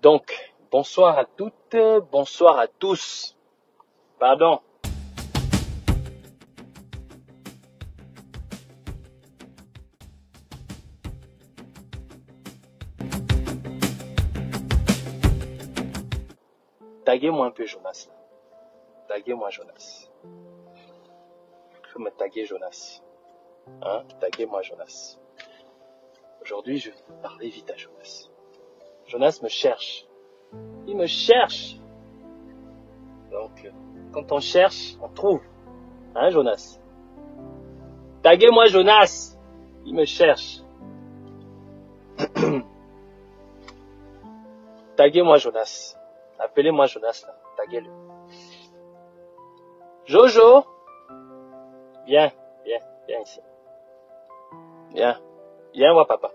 Donc, bonsoir à toutes, bonsoir à tous. Pardon. Taguez-moi un peu Jonas. Taguez-moi Jonas. Il faut me taguer Jonas. Hein? Taguez-moi Jonas. Aujourd'hui, je vais parler vite à Jonas. Jonas me cherche. Il me cherche. Donc, quand on cherche, on trouve. Hein, Jonas? Taguez-moi Jonas. Il me cherche. Taguez-moi Jonas. Appelez-moi Jonas, là. Taguez-le. Jojo. Viens ici. Viens voir papa.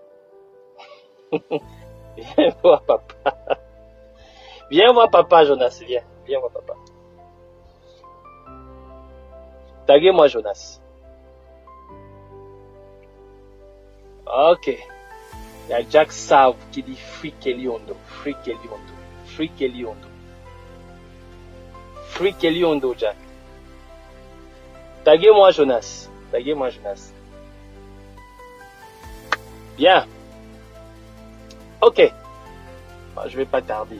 Viens voir papa. Viens voir papa, Jonas. Viens voir papa. Taguez-moi Jonas. Ok. Il y a Jack Sav qui dit Free Keliondo. Jack. Taguez-moi Jonas. Bien. Ok. Bon, je vais pas tarder.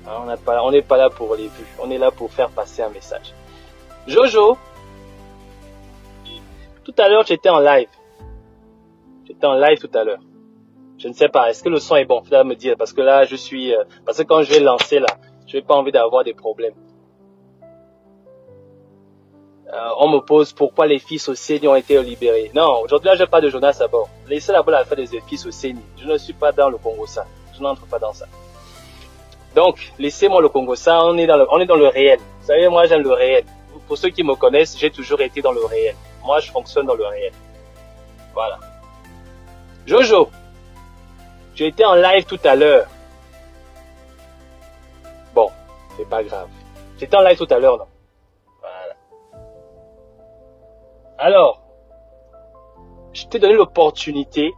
On n'est pas là pour les vues. On est là pour faire passer un message. Jojo. Tout à l'heure, j'étais en live. Tout à l'heure. Je ne sais pas. Est-ce que le son est bon? Faut me dire. Parce que là, parce que quand je vais lancer là, je n'ai pas envie d'avoir des problèmes. On me pose pourquoi les fils au CENI ont été libérés. Non, aujourd'hui là, je parle de Jonas à bord. Laissez la balle à faire des fils au CENI. Je ne suis pas dans le Congo-Ça. Je n'entre pas dans ça. Donc, laissez-moi le Congo-Ça. On est dans le réel. Vous savez, moi, j'aime le réel. Pour ceux qui me connaissent, j'ai toujours été dans le réel. Moi, je fonctionne dans le réel. Voilà. Jojo, tu étais en live tout à l'heure. Bon, c'est pas grave. Tu étais en live tout à l'heure, non? Voilà. Alors, je t'ai donné l'opportunité.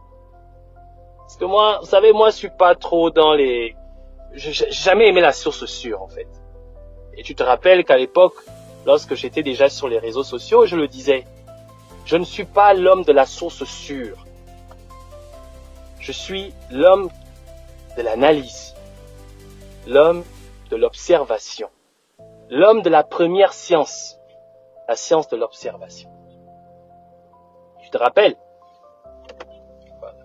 Parce que moi, vous savez, moi, je suis pas trop dans les... J'ai jamais aimé la source sûre, en fait. Et tu te rappelles qu'à l'époque, lorsque j'étais déjà sur les réseaux sociaux, je le disais. Je ne suis pas l'homme de la source sûre. Je suis l'homme de l'analyse. L'homme de l'observation. L'homme de la première science. La science de l'observation. Tu te rappelles? Voilà.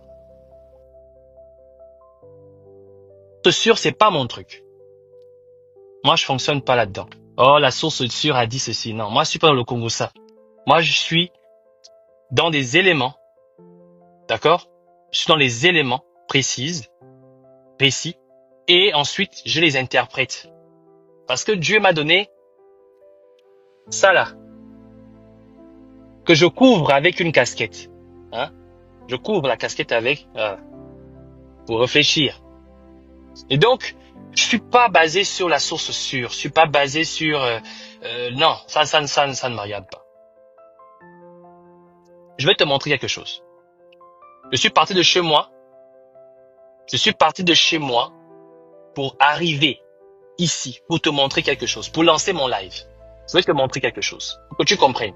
Source sûre, c'est pas mon truc. Moi, je fonctionne pas là-dedans. Oh, la source sûre a dit ceci. Non, moi, je suis pas dans le Congo-Ça. Moi, je suis dans des éléments. D'accord? Je suis dans les éléments précis. Et ensuite, je les interprète. Parce que Dieu m'a donné ça là. Que je couvre avec une casquette. Hein? Je couvre la casquette avec, pour réfléchir. Et donc, je suis pas basé sur la source sûre. Je suis pas basé sur, non, ça ne me regarde pas. Je vais te montrer quelque chose. Je suis parti de chez moi pour arriver ici, pour te montrer quelque chose, pour lancer mon live. Je vais te montrer quelque chose, pour que tu comprennes.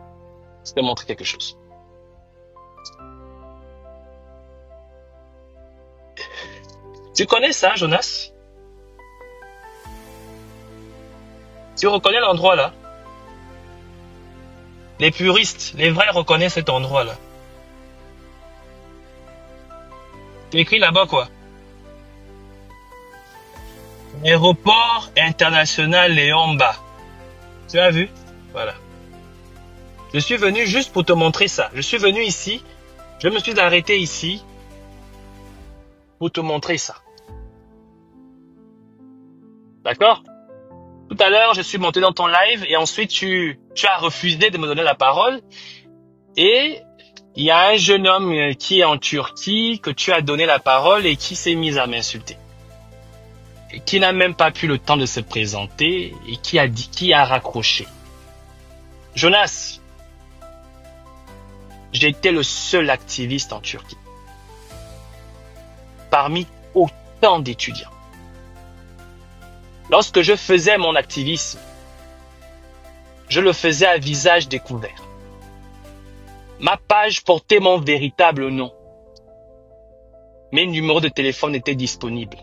Je vais te montrer quelque chose. Tu connais ça, Jonas? Tu reconnais l'endroit là? Les puristes, les vrais reconnaissent cet endroit là. Tu écris là-bas quoi? Aéroport international Léon Mba. Tu as vu? Voilà. Je suis venu juste pour te montrer ça. Je suis venu ici. Je me suis arrêté ici pour te montrer ça. D'accord? Tout à l'heure, je suis monté dans ton live et ensuite tu as refusé de me donner la parole. Et il y a un jeune homme qui est en Turquie que tu as donné la parole et qui s'est mis à m'insulter. Et qui n'a même pas pu le temps de se présenter et qui a raccroché. Jonas, j'étais le seul activiste en Turquie. Parmi autant d'étudiants. lorsque je faisais mon activisme, je le faisais à visage découvert. Ma page portait mon véritable nom. Mes numéros de téléphone étaient disponibles.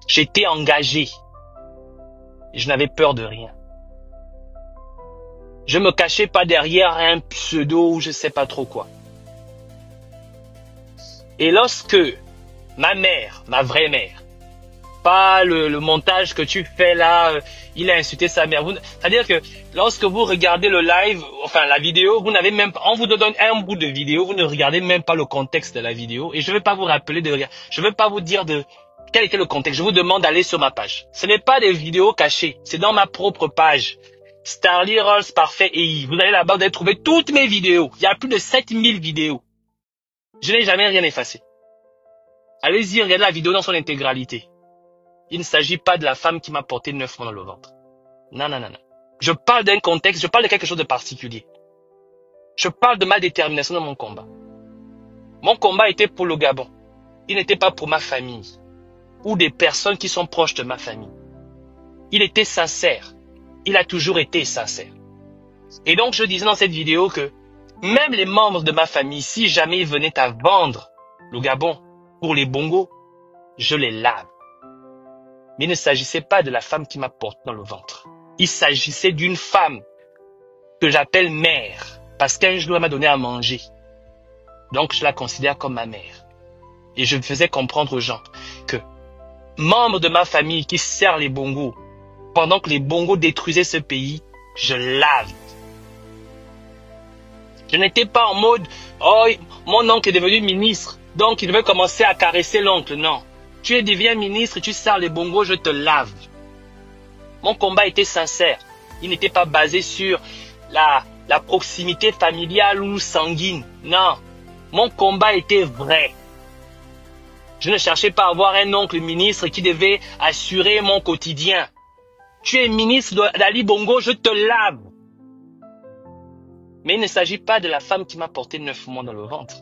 J'étais engagé. Et je n'avais peur de rien. Je me cachais pas derrière un pseudo ou je sais pas trop quoi. Et lorsque ma mère, ma vraie mère, pas le montage que tu fais là, il a insulté sa mère. C'est-à-dire que lorsque vous regardez le live, enfin la vidéo, vous n'avez même pas, on vous donne un bout de vidéo, vous ne regardez même pas le contexte de la vidéo. Et je ne vais pas vous rappeler je ne vais pas vous dire quel était le contexte. Je vous demande d'aller sur ma page. Ce n'est pas des vidéos cachées, c'est dans ma propre page. Starly Rolls Parfait AI. Vous allez là-bas, vous allez trouver toutes mes vidéos. Il y a plus de 7000 vidéos. Je n'ai jamais rien effacé. Allez-y, regardez la vidéo dans son intégralité. Il ne s'agit pas de la femme qui m'a porté 9 mois dans le ventre. Non, non, non, non. Je parle d'un contexte, je parle de quelque chose de particulier. Je parle de ma détermination dans mon combat. Mon combat était pour le Gabon. Il n'était pas pour ma famille ou des personnes qui sont proches de ma famille. Il était sincère. Il a toujours été sincère. Et donc, je disais dans cette vidéo que même les membres de ma famille, si jamais ils venaient à vendre le Gabon pour les bongos, je les lave. Mais il ne s'agissait pas de la femme qui m'a porté dans le ventre. Il s'agissait d'une femme que j'appelle mère, parce qu'un jour elle m'a donné à manger. Donc je la considère comme ma mère. Et je faisais comprendre aux gens que membre de ma famille qui sert les bongos, pendant que les bongos détruisaient ce pays, je lave. Je n'étais pas en mode, oh, mon oncle est devenu ministre, donc il devait commencer à caresser l'oncle, non. Tu deviens ministre, tu sers les bongos, je te lave. Mon combat était sincère. Il n'était pas basé sur la proximité familiale ou sanguine. Non. Mon combat était vrai. Je ne cherchais pas à avoir un oncle ministre qui devait assurer mon quotidien. Tu es ministre d'Ali Bongo, je te lave. Mais il ne s'agit pas de la femme qui m'a porté 9 mois dans le ventre.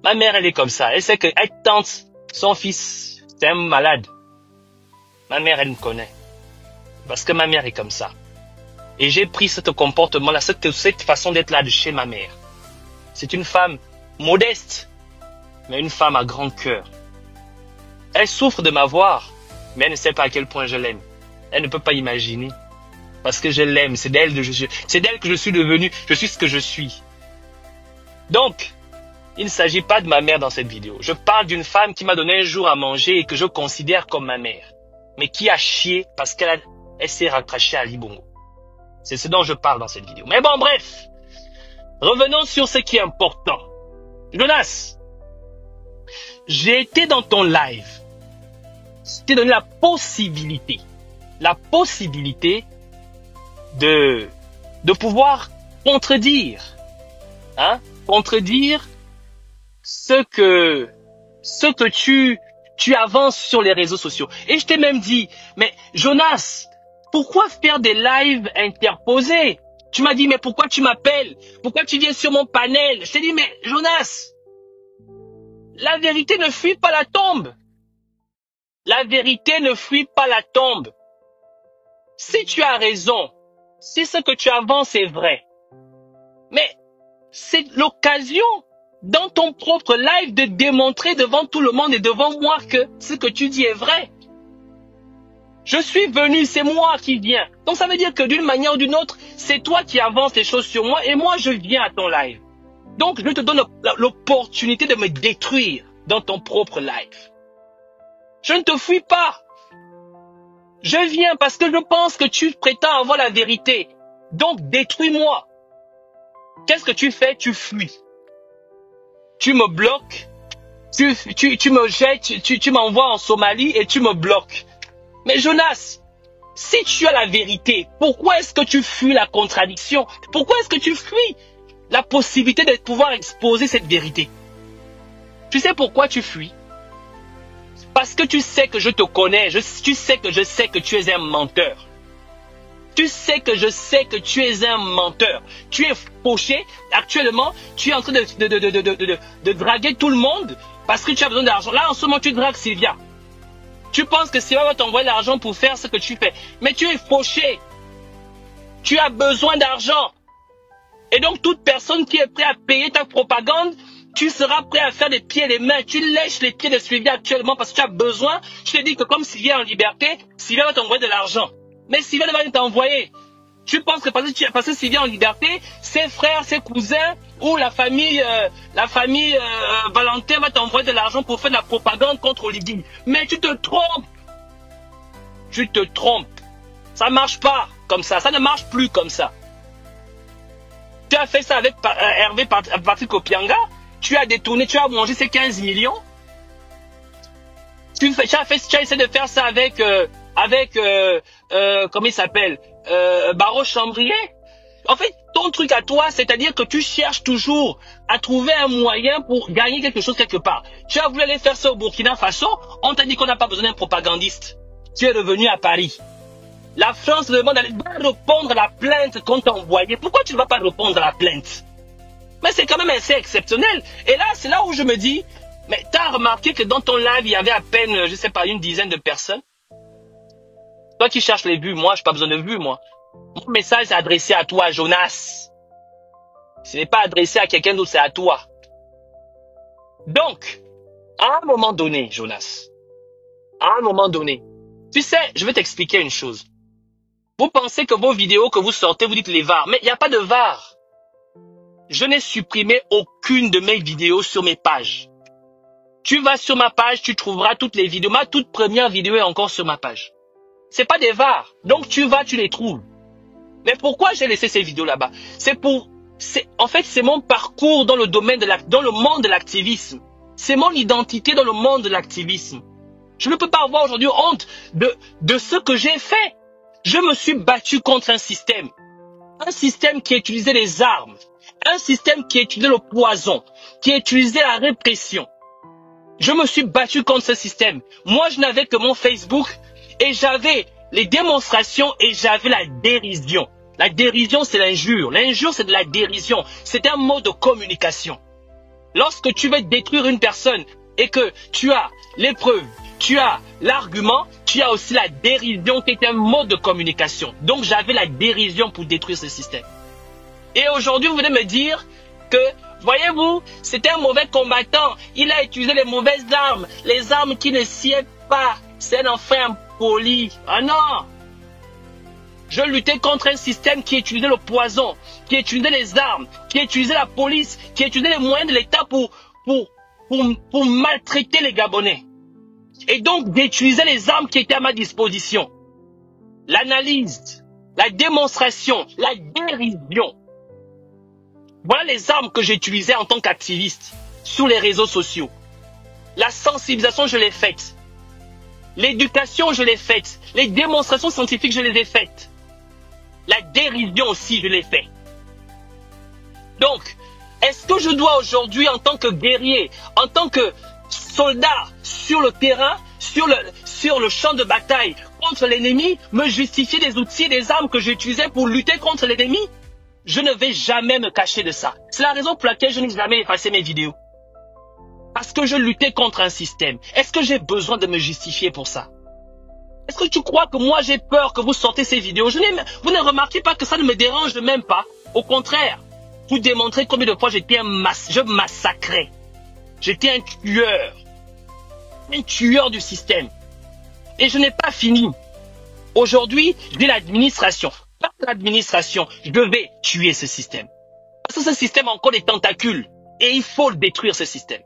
Ma mère, elle est comme ça. Elle sait que elle tente. Son fils, c'est un malade. Ma mère, elle me connaît. Parce que ma mère est comme ça. Et j'ai pris ce comportement-là, cette façon d'être là de chez ma mère. C'est une femme modeste, mais une femme à grand cœur. Elle souffre de m'avoir, mais elle ne sait pas à quel point je l'aime. Elle ne peut pas imaginer. Parce que je l'aime, c'est d'elle que je suis devenu, je suis ce que je suis. Donc, il ne s'agit pas de ma mère dans cette vidéo. Je parle d'une femme qui m'a donné un jour à manger et que je considère comme ma mère. Mais qui a chié parce qu'elle s'est rattachée à Ali Bongo. C'est ce dont je parle dans cette vidéo. Mais bon, bref. Revenons sur ce qui est important. Jonas, j'ai été dans ton live. Je t'ai donné la possibilité de pouvoir contredire. Contredire ce que tu avances sur les réseaux sociaux. Et je t'ai même dit, mais Jonas, pourquoi faire des lives interposés? Tu m'as dit, mais pourquoi tu m'appelles? Pourquoi tu viens sur mon panel? Je t'ai dit, mais Jonas, la vérité ne fuit pas la tombe. La vérité ne fuit pas la tombe. Si tu as raison, si ce que tu avances est vrai, mais c'est l'occasion dans ton propre live de démontrer devant tout le monde et devant moi que ce que tu dis est vrai. Je suis venu, c'est moi qui viens. Donc ça veut dire que d'une manière ou d'une autre, c'est toi qui avances les choses sur moi et moi je viens à ton live. Donc je te donne l'opportunité de me détruire dans ton propre live. Je ne te fuis pas. Je viens parce que je pense que tu prétends avoir la vérité. Donc détruis-moi. Qu'est-ce que tu fais? Tu fuis. Tu me bloques. Tu me jettes. Tu m'envoies en Somalie et tu me bloques. Mais Jonas, si tu as la vérité, pourquoi est-ce que tu fuis la contradiction? Pourquoi est-ce que tu fuis la possibilité de pouvoir exposer cette vérité? Tu sais pourquoi tu fuis? Parce que tu sais que je te connais, tu sais que je sais que tu es un menteur. Tu sais que je sais que tu es un menteur. Tu es fauché. Actuellement, tu es en train de draguer tout le monde parce que tu as besoin d'argent. Là, en ce moment, tu dragues Sylvia. Tu penses que Sylvain va t'envoyer l'argent pour faire ce que tu fais. Mais tu es fauché. Tu as besoin d'argent. Et donc, toute personne qui est prête à payer ta propagande, tu seras prêt à faire des pieds et des mains. Tu lèches les pieds de Sylvia actuellement parce que tu as besoin. Je te dis que comme Sylvia est en liberté, Sylvia va t'envoyer de l'argent. Mais Sylvia ne va pas t'envoyer. Tu penses que parce que Sylvia est en liberté, ses frères, ses cousins ou la famille Valentin va t'envoyer de l'argent pour faire de la propagande contre Olivier. Mais tu te trompes. Tu te trompes. Ça ne marche pas comme ça. Ça ne marche plus comme ça. Tu as fait ça avec Hervé Patrick Opianga. Tu as détourné, tu as mangé ces 15 millions. Tu as essayé de faire ça avec comment il s'appelle, Barreau Chambrier. En fait, ton truc à toi, c'est-à-dire que tu cherches toujours à trouver un moyen pour gagner quelque chose quelque part. Tu as voulu aller faire ça au Burkina Faso, on t'a dit qu'on n'a pas besoin d'un propagandiste. Tu es revenu à Paris. La France demande d'aller répondre à la plainte qu'on t'a envoyée. Pourquoi tu ne vas pas répondre à la plainte? Mais c'est quand même assez exceptionnel. Et là, c'est là où je me dis, mais tu as remarqué que dans ton live, il y avait à peine, je sais pas, une dizaine de personnes. Toi qui cherches les vues, moi, je n'ai pas besoin de vues, moi. Mon message est adressé à toi, Jonas. Ce n'est pas adressé à quelqu'un d'autre, c'est à toi. Donc, à un moment donné, Jonas, à un moment donné, tu sais, je vais t'expliquer une chose. Vous pensez que vos vidéos que vous sortez, vous dites les VAR, mais il n'y a pas de VAR. Je n'ai supprimé aucune de mes vidéos sur mes pages. Tu vas sur ma page, tu trouveras toutes les vidéos. Ma toute première vidéo est encore sur ma page. C'est pas des VAR. Donc tu vas, tu les trouves. Mais pourquoi j'ai laissé ces vidéos là-bas? En fait, c'est mon parcours dans le domaine dans le monde de l'activisme. C'est mon identité dans le monde de l'activisme. Je ne peux pas avoir aujourd'hui honte de ce que j'ai fait. Je me suis battu contre un système. Un système qui utilisait les armes. Un système qui utilisait le poison. Qui utilisait la répression. Je me suis battu contre ce système. Moi, je n'avais que mon Facebook et j'avais les démonstrations et j'avais la dérision. La dérision, c'est l'injure. L'injure, c'est de la dérision. C'est un mode de communication. Lorsque tu veux détruire une personne et que tu as les preuves, tu as l'argument, tu as aussi la dérision qui est un mode de communication. Donc, j'avais la dérision pour détruire ce système. Et aujourd'hui, vous venez me dire que, voyez-vous, c'était un mauvais combattant. Il a utilisé les mauvaises armes, les armes qui ne sied pas. C'est un enfant impoli. Ah non! Je luttais contre un système qui utilisait le poison, qui utilisait les armes, qui utilisait la police, qui utilisait les moyens de l'État pour maltraiter les Gabonais. Et donc d'utiliser les armes qui étaient à ma disposition. L'analyse, la démonstration, la dérision. Voilà les armes que j'utilisais en tant qu'activiste sur les réseaux sociaux. La sensibilisation, je l'ai faite. L'éducation, je l'ai faite. Les démonstrations scientifiques, je les ai faites. La dérision aussi, je l'ai fait. Donc, est-ce que je dois aujourd'hui, en tant que guerrier, en tant que soldat sur le terrain, sur le champ de bataille contre l'ennemi, me justifier des outils et des armes que j'utilisais pour lutter contre l'ennemi? Je ne vais jamais me cacher de ça. C'est la raison pour laquelle je n'ai jamais effacé mes vidéos. Parce que je luttais contre un système. Est-ce que j'ai besoin de me justifier pour ça? Est-ce que tu crois que moi j'ai peur que vous sortez ces vidéos? Vous ne remarquez pas que ça ne me dérange même pas. Au contraire, vous démontrez combien de fois je massacrais. J'étais un tueur du système. Et je n'ai pas fini. Aujourd'hui, j'ai l'administration. Par l'administration, je devais tuer ce système. Parce que ce système a encore des tentacules. Et il faut détruire ce système.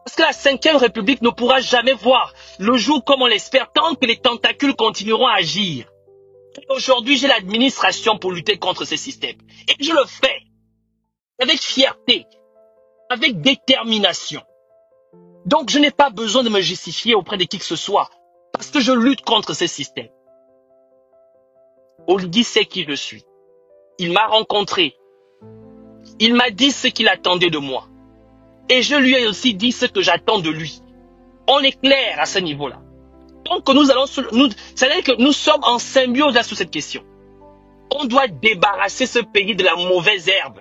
Parce que la 5e République ne pourra jamais voir le jour comme on l'espère tant que les tentacules continueront à agir. Aujourd'hui, j'ai l'administration pour lutter contre ce système. Et je le fais avec fierté, avec détermination. Donc, je n'ai pas besoin de me justifier auprès de qui que ce soit parce que je lutte contre ce système. Oligui sait qui je suis. Il m'a rencontré. Il m'a dit ce qu'il attendait de moi. Et je lui ai aussi dit ce que j'attends de lui. On est clair à ce niveau-là. Donc c'est-à-dire que nous sommes en symbiose là sur cette question. On doit débarrasser ce pays de la mauvaise herbe.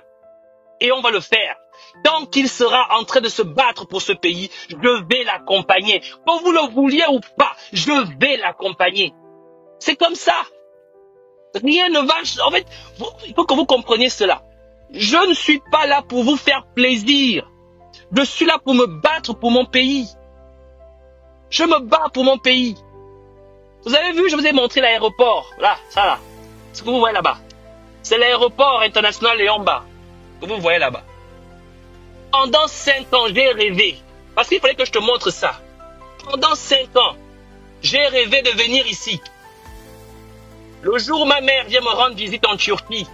Et on va le faire. Tant qu'il sera en train de se battre pour ce pays, je vais l'accompagner. Que vous le vouliez ou pas, je vais l'accompagner. C'est comme ça. Rien ne va... En fait, il faut que vous compreniez cela. Je ne suis pas là pour vous faire plaisir. Je suis là pour me battre pour mon pays. Je me bats pour mon pays. Vous avez vu, je vous ai montré l'aéroport. Là, ça là. Ce que vous voyez là-bas. C'est l'aéroport international Léon-Mba. Que vous voyez là-bas. Pendant 5 ans, j'ai rêvé. Parce qu'il fallait que je te montre ça. Pendant 5 ans, j'ai rêvé de venir ici. Le jour où ma mère vient me rendre visite en Turquie,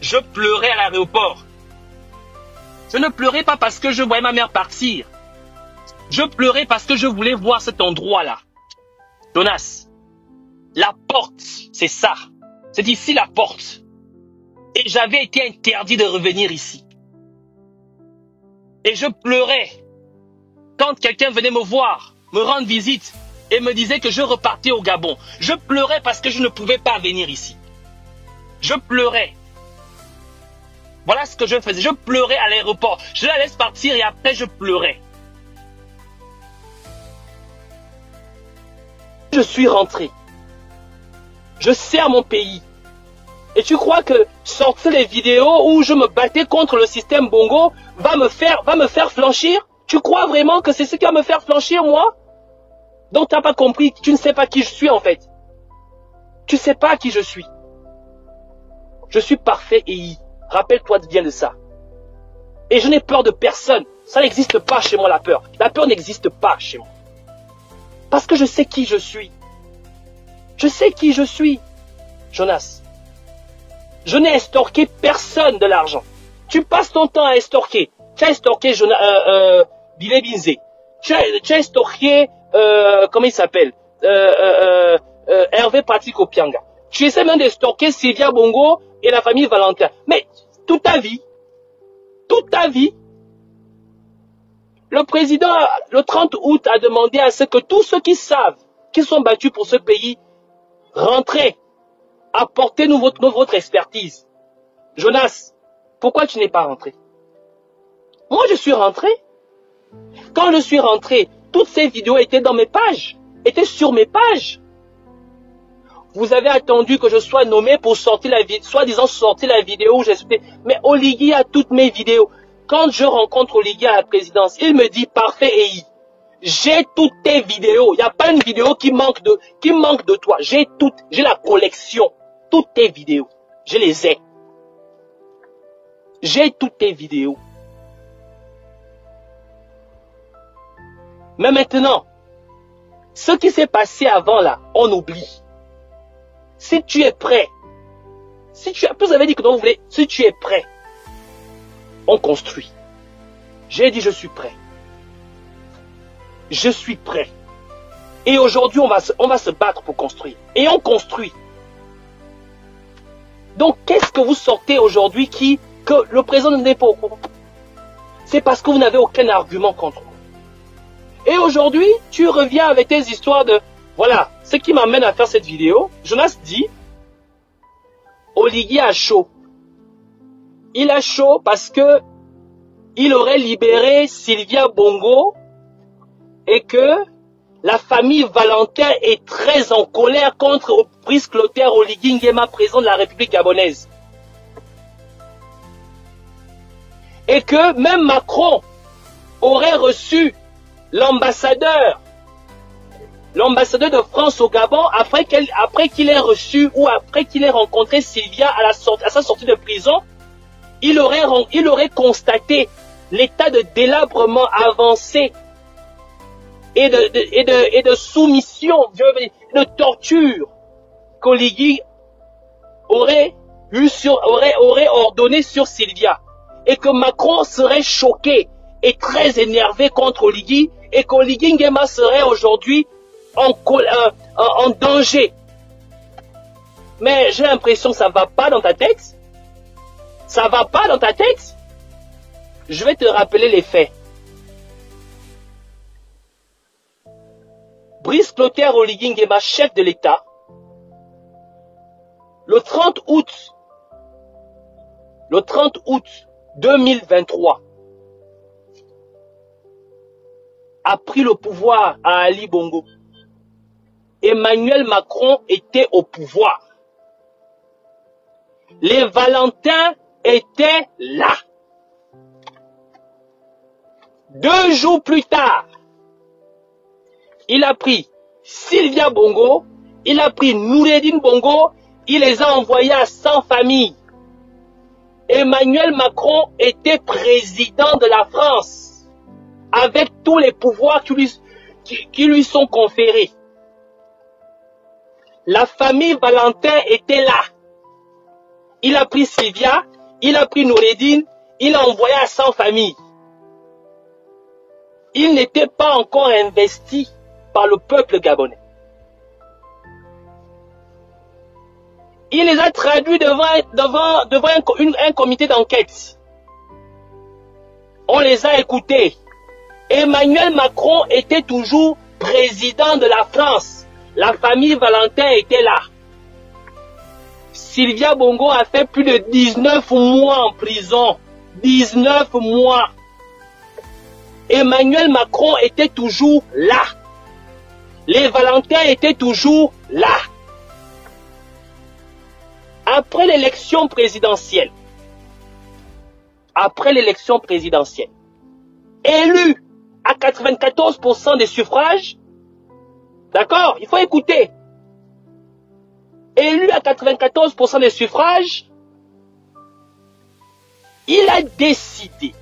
je pleurais à l'aéroport. Je ne pleurais pas parce que je voyais ma mère partir. Je pleurais parce que je voulais voir cet endroit-là. Jonas, la porte, c'est ça. C'est ici la porte. Et j'avais été interdit de revenir ici. Et je pleurais quand quelqu'un venait me voir, me rendre visite et me disait que je repartais au Gabon. Je pleurais parce que je ne pouvais pas venir ici. Je pleurais. Voilà ce que je faisais. Je pleurais à l'aéroport. Je la laisse partir et après je pleurais. Je suis rentré. Je sers mon pays. Et tu crois que sortir les vidéos où je me battais contre le système Bongo va me faire flanchir? Tu crois vraiment que c'est ce qui va me faire flanchir, moi? Donc tu n'as pas compris, tu ne sais pas qui je suis en fait. Tu ne sais pas qui je suis. Je suis parfait et rappelle-toi bien de ça. Et je n'ai peur de personne. Ça n'existe pas chez moi la peur. La peur n'existe pas chez moi. Parce que je sais qui je suis. Je sais qui je suis. Jonas. Je n'ai estorqué personne de l'argent. Tu passes ton temps à estorquer. Tu as estorqué Bilé Binzé. Tu as estorqué, comment il s'appelle Hervé Patrick Opianga. Tu essaies même d'estorquer Sylvia Bongo et la famille Valentin. Mais toute ta vie, le président, le 30 août, a demandé à ce que tous ceux qui savent, qui sont battus pour ce pays, rentrez, apportez-nous votre expertise. Jonas, pourquoi tu n'es pas rentré? Moi, je suis rentré. Quand je suis rentré, toutes ces vidéos étaient dans mes pages, étaient sur mes pages. Vous avez attendu que je sois nommé pour sortir la vidéo, soi-disant sortir la vidéo où j'explique. Mais Oligui a toutes mes vidéos. Quand je rencontre Oligui à la présidence, il me dit parfait et j'ai toutes tes vidéos. Il n'y a pas une vidéo qui manque de toi. J'ai la collection. Toutes tes vidéos. Je les ai. J'ai toutes tes vidéos. Mais maintenant, ce qui s'est passé avant là, on oublie. Si tu es prêt, vous avez dit que vous voulez, si tu es prêt, on construit. J'ai dit je suis prêt. Je suis prêt. Et aujourd'hui, on va se battre pour construire. Et on construit. Donc, qu'est-ce que vous sortez aujourd'hui que le président n'est pas au courant? C'est parce que vous n'avez aucun argument contre moi. Et aujourd'hui, tu reviens avec tes histoires de... Voilà, ce qui m'amène à faire cette vidéo. Jonas dit, Oligui a chaud. Il a chaud parce que il aurait libéré Sylvia Bongo et que la famille Valentin est très en colère contre Brice Clotaire Oligui Nguema, président de la République gabonaise. Et que même Macron aurait reçu l'ambassadeur de France au Gabon après qu'il ait reçu ou après qu'il ait rencontré Sylvia à sa sortie de prison, il aurait constaté l'état de délabrement avancé et de soumission, de torture qu'Oligui aurait ordonné sur Sylvia, et que Macron serait choqué et très énervé contre Oligui, et qu'Oligui Nguema serait aujourd'hui en danger. Mais j'ai l'impression que ça ne va pas dans ta tête. Ça ne va pas dans ta tête. Je vais te rappeler les faits. Brice Clotaire Oligui Nguema, chef de l'État, le 30 août 2023, a pris le pouvoir à Ali Bongo. Emmanuel Macron était au pouvoir. Les Valentins étaient là. 2 jours plus tard, il a pris Sylvia Bongo, il a pris Noureddine Bongo, il les a envoyés à 100 familles. Emmanuel Macron était président de la France, avec tous les pouvoirs qui lui sont conférés. La famille Valentin était là. Il a pris Sylvia, il a pris Noureddine, il a envoyé à 100 familles. Il n'était pas encore investi par le peuple gabonais. Il les a traduits devant un comité d'enquête. On les a écoutés. Emmanuel Macron était toujours président de la France. La famille Valentin était là. Sylvia Bongo a fait plus de 19 mois en prison. 19 mois. Emmanuel Macron était toujours là. Les Valentins étaient toujours là. Après l'élection présidentielle, élu à 94% des suffrages, d'accord, il faut écouter, élu à 94% des suffrages, il a décidé,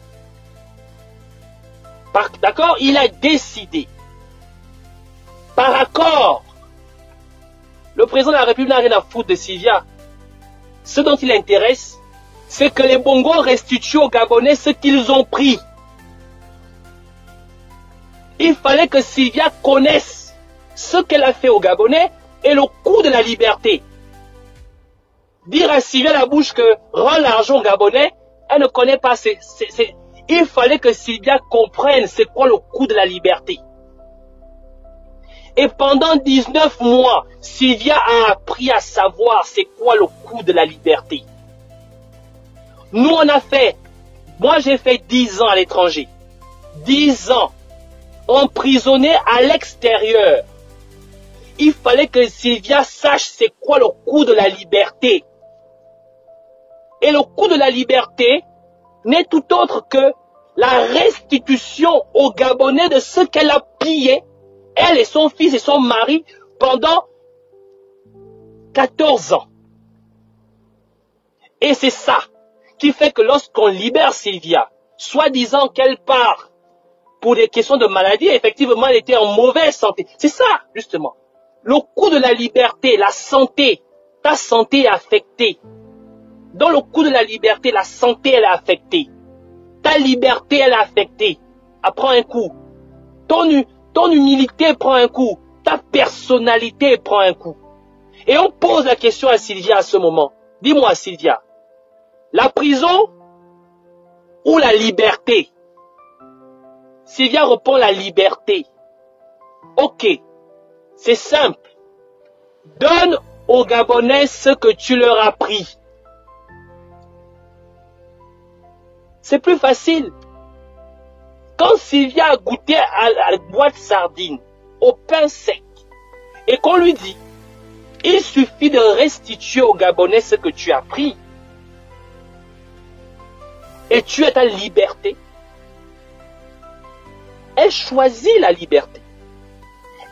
d'accord, il a décidé, par accord, le président de la République n'a rien à foutre de Sylvia. Ce dont il intéresse, c'est que les Bongos restituent aux Gabonais ce qu'ils ont pris. Il fallait que Sylvia connaisse ce qu'elle a fait aux Gabonais et le coût de la liberté. Dire à Sylvia la bouche que rend l'argent aux Gabonais, elle ne connaît pas. Il fallait que Sylvia comprenne c'est quoi le coût de la liberté. Et pendant 19 mois, Sylvia a appris à savoir c'est quoi le coût de la liberté. Nous, moi j'ai fait 10 ans à l'étranger. 10 ans emprisonné à l'extérieur. Il fallait que Sylvia sache c'est quoi le coût de la liberté. Et le coût de la liberté n'est tout autre que la restitution aux Gabonais de ce qu'elle a pillé, elle et son fils et son mari, pendant 14 ans. Et c'est ça qui fait que lorsqu'on libère Sylvia, soi-disant qu'elle part pour des questions de maladie, effectivement elle était en mauvaise santé. C'est ça, justement. Le coût de la liberté, la santé, ta santé est affectée. Dans le coût de la liberté, la santé elle est affectée. Ta liberté elle est affectée. Elle prend un coup. Ton humilité prend un coup. Ta personnalité prend un coup. Et on pose la question à Sylvia à ce moment. Dis-moi Sylvia, la prison ou la liberté? Sylvia répond la liberté. Ok, c'est simple. Donne aux Gabonais ce que tu leur as pris. C'est plus facile. Quand Sylvia a goûté à la boîte de sardines, au pain sec, et qu'on lui dit, il suffit de restituer aux Gabonais ce que tu as pris, et tu as ta liberté, elle choisit la liberté.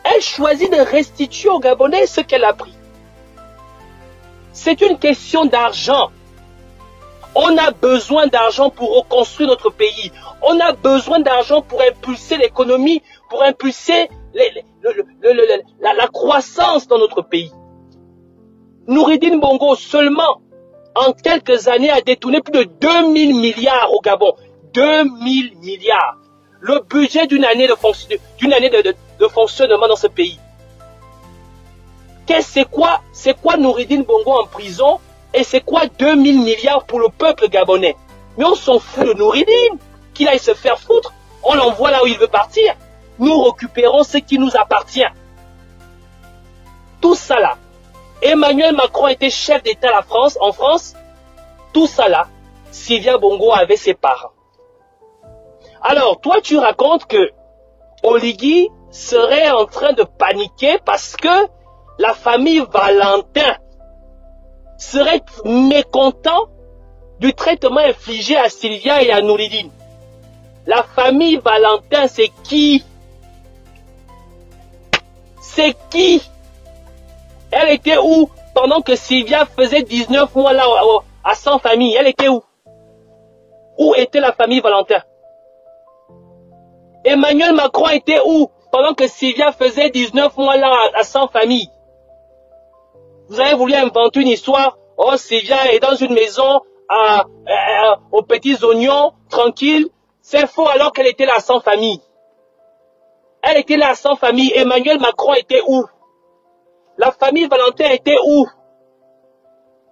Elle choisit de restituer aux Gabonais ce qu'elle a pris. C'est une question d'argent. On a besoin d'argent pour reconstruire notre pays. On a besoin d'argent pour impulser l'économie, pour impulser la croissance dans notre pays. Noureddine Bongo, seulement, en quelques années, a détourné plus de 2000 milliards au Gabon. 2000 milliards. Le budget d'une année de fonctionnement dans ce pays. C'est quoi Noureddine Bongo en prison? Et c'est quoi 2000 milliards pour le peuple gabonais? Mais on s'en fout de Noureddine, qu'il aille se faire foutre. On l'envoie là où il veut partir. Nous récupérons ce qui nous appartient. Tout ça là. Emmanuel Macron était chef d'État en France. Tout ça là, Sylvia Bongo avait ses parents. Alors, toi tu racontes que Oligui serait en train de paniquer parce que la famille Valentin serait mécontent du traitement infligé à Sylvia et à Nouridine. La famille Valentin, c'est qui? C'est qui? Elle était où pendant que Sylvia faisait 19 mois là à sans famille? Elle était où? Où était la famille Valentin? Emmanuel Macron était où pendant que Sylvia faisait 19 mois là à sans famille? Vous avez voulu inventer une histoire. Oh, Sylvia est dans une maison aux petits oignons, tranquille. C'est faux alors qu'elle était là sans famille. Elle était là sans famille. Emmanuel Macron était où? La famille Valentin était où?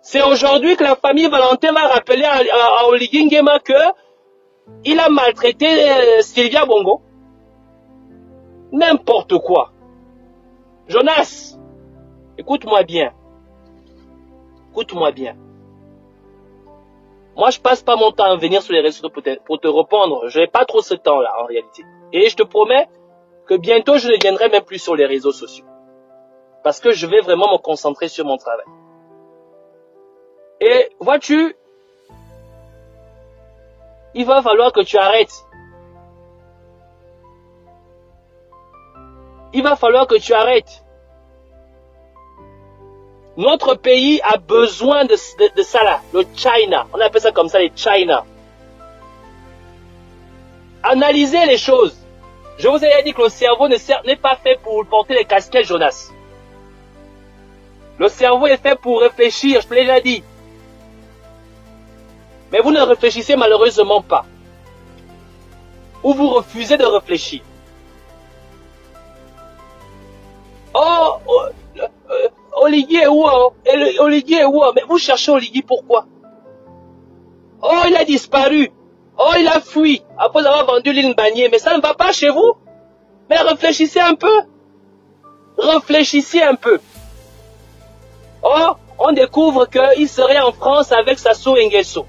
C'est aujourd'hui que la famille Valentin va rappeler à Oligui Nguema que il a maltraité Sylvia Bongo. N'importe quoi. Jonas, écoute-moi bien. Écoute-moi bien. Moi, je passe pas mon temps à venir sur les réseaux pour te répondre. Je n'ai pas trop ce temps-là, en réalité. Et je te promets que bientôt, je ne viendrai même plus sur les réseaux sociaux. Parce que je vais vraiment me concentrer sur mon travail. Et vois-tu, il va falloir que tu arrêtes. Il va falloir que tu arrêtes. Notre pays a besoin de ça là, le China. On appelle ça comme ça, les China. Analysez les choses. Je vous ai dit que le cerveau n'est pas fait pour porter les casquettes, Jonas. Le cerveau est fait pour réfléchir, je te l'ai déjà dit. Mais vous ne réfléchissez malheureusement pas. Ou vous refusez de réfléchir. Oh, Oligui est où? Oligui est où? Mais vous cherchez Oligui pourquoi? Oh, il a disparu. Oh, il a fui après avoir vendu l'île Bagné. Mais ça ne va pas chez vous? Mais réfléchissez un peu. Réfléchissez un peu. Oh, on découvre qu'il serait en France avec Sassou Nguesso.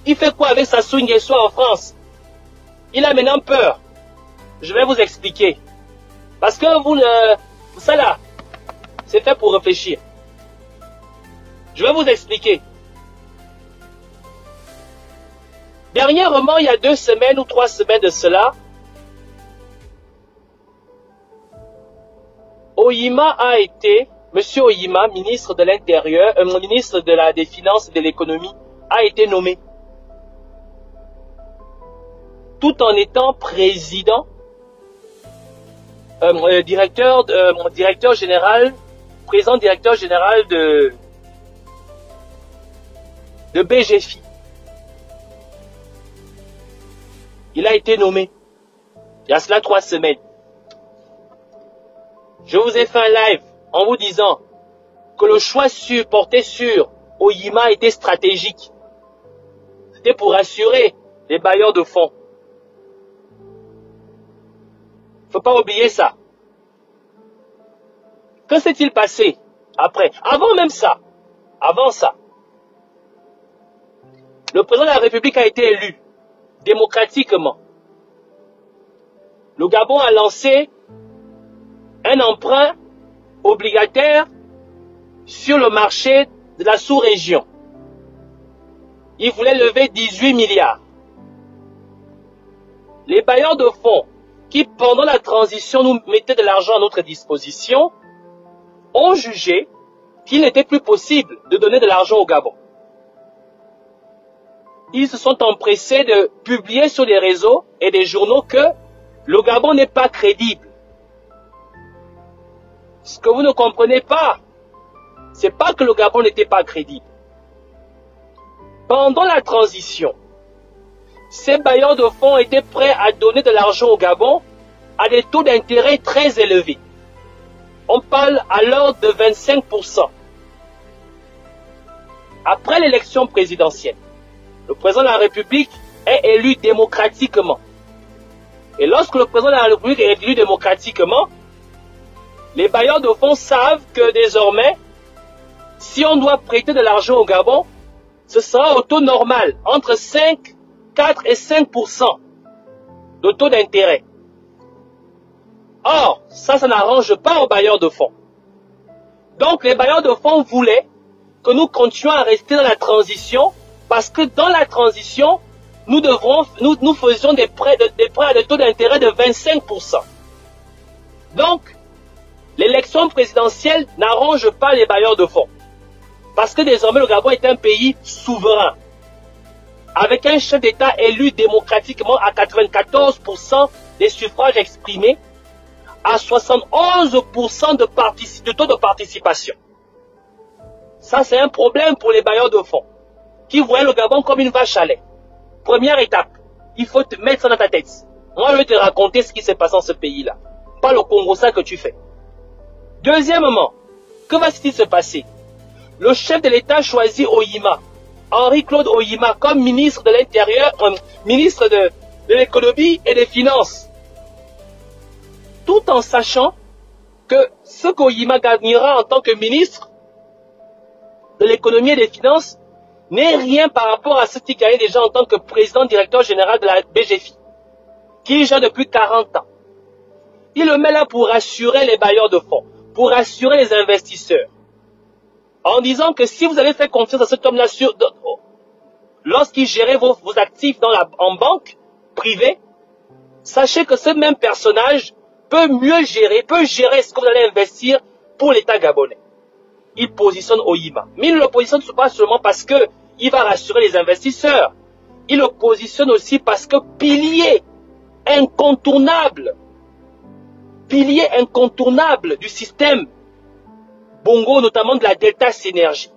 Il fait quoi avec Sassou Nguesso en France? Il a maintenant peur. Je vais vous expliquer. Parce que ça là, c'est fait pour réfléchir. Je vais vous expliquer. Dernièrement, il y a 2 semaines ou 3 semaines de cela, Monsieur Oyima, ministre de l'Intérieur, ministre des Finances et de l'Économie, a été nommé. Tout en étant président, directeur général de BGFI. Il a été nommé. Il y a cela 3 semaines. Je vous ai fait un live en vous disant que le choix porté sur Oyima était stratégique. C'était pour assurer les bailleurs de fonds. Faut pas oublier ça. Que s'est-il passé après? Avant même ça. Avant ça. Le président de la République a été élu démocratiquement. Le Gabon a lancé un emprunt obligataire sur le marché de la sous-région. Il voulait lever 18 milliards. Les bailleurs de fonds qui, pendant la transition, nous mettaient de l'argent à notre disposition, ont jugé qu'il n'était plus possible de donner de l'argent au Gabon. Ils se sont empressés de publier sur les réseaux et des journaux que le Gabon n'est pas crédible. Ce que vous ne comprenez pas, c'est pas que le Gabon n'était pas crédible. Pendant la transition, ces bailleurs de fonds étaient prêts à donner de l'argent au Gabon à des taux d'intérêt très élevés. On parle à l'ordre de 25%. Après l'élection présidentielle, le président de la République est élu démocratiquement. Et lorsque le président de la République est élu démocratiquement, les bailleurs de fonds savent que désormais, si on doit prêter de l'argent au Gabon, ce sera au taux normal, entre 4 et 5% de taux d'intérêt. Or, ça n'arrange pas aux bailleurs de fonds. Donc, les bailleurs de fonds voulaient que nous continuions à rester dans la transition, parce que dans la transition, nous faisions des prêts à des taux d'intérêt de 25%. Donc, l'élection présidentielle n'arrange pas les bailleurs de fonds. Parce que désormais, le Gabon est un pays souverain, avec un chef d'État élu démocratiquement à 94% des suffrages exprimés, à 71% de taux de participation. Ça, c'est un problème pour les bailleurs de fonds, qui voient le Gabon comme une vache à lait. Première étape, il faut te mettre ça dans ta tête. Moi, je vais te raconter ce qui s'est passé dans ce pays-là. Pas le Congo, ça que tu fais. Deuxièmement, que va-t-il se passer? Le chef de l'État choisit Oyima, Henri-Claude Oyima, comme ministre de l'Intérieur, ministre de l'économie et des finances. Tout en sachant que ce qu'Oyima gagnera en tant que ministre de l'économie et des finances n'est rien par rapport à ce qu'il gagnait déjà en tant que président directeur général de la BGFI, qui est déjà depuis 40 ans. Il le met là pour rassurer les bailleurs de fonds, pour rassurer les investisseurs, en disant que si vous allez faire confiance à cet homme-là lorsqu'il gérait vos actifs en banque privée, sachez que ce même personnage peut gérer ce que vous allez investir pour l'État gabonais. Il positionne Oyima. Mais il ne le positionne pas seulement parce qu'il va rassurer les investisseurs. Il le positionne aussi parce que pilier incontournable du système Bongo, notamment de la Delta Synergie.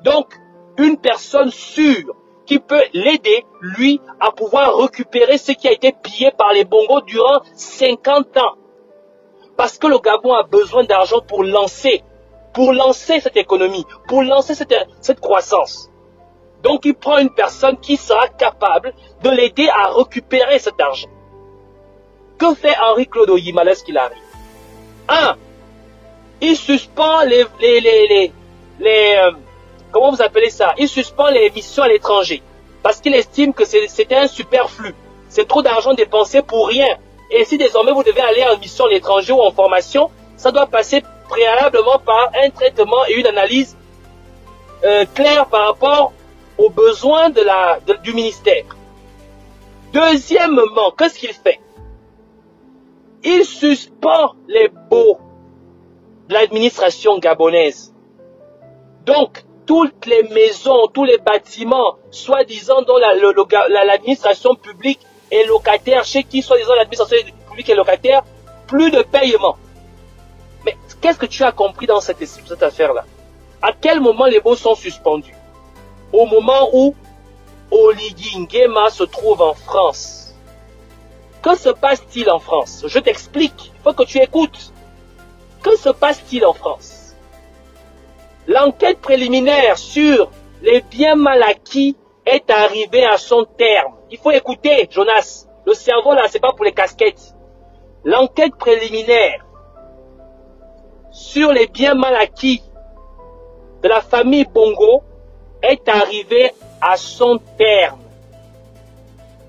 Donc, une personne sûre qui peut l'aider, lui, à pouvoir récupérer ce qui a été pillé par les Bongos durant 50 ans. Parce que le Gabon a besoin d'argent pour lancer cette économie, pour lancer cette croissance. Donc, il prend une personne qui sera capable de l'aider à récupérer cet argent. Que fait Henri-Claude Oyima lorsqu'il arrive? 1. Il suspend comment vous appelez ça? Il suspend les missions à l'étranger. Parce qu'il estime que c'était un superflu. C'est trop d'argent dépensé pour rien. Et si désormais vous devez aller en mission à l'étranger ou en formation, ça doit passer préalablement par un traitement et une analyse claire par rapport aux besoins du ministère. Deuxièmement, qu'est-ce qu'il fait? Il suspend les baux de l'administration gabonaise. Donc, toutes les maisons, tous les bâtiments, soi-disant dont l'administration publique est locataire, chez qui soi-disant l'administration publique est locataire, plus de paiement. Mais qu'est-ce que tu as compris dans cette affaire-là? À quel moment les baux sont suspendus? Au moment où Oligui Nguema se trouve en France. Que se passe-t-il en France? Je t'explique, il faut que tu écoutes. Que se passe-t-il en France? L'enquête préliminaire sur les biens mal acquis est arrivée à son terme. Il faut écouter, Jonas. Le cerveau là, c'est pas pour les casquettes. L'enquête préliminaire sur les biens mal acquis de la famille Bongo est arrivée à son terme.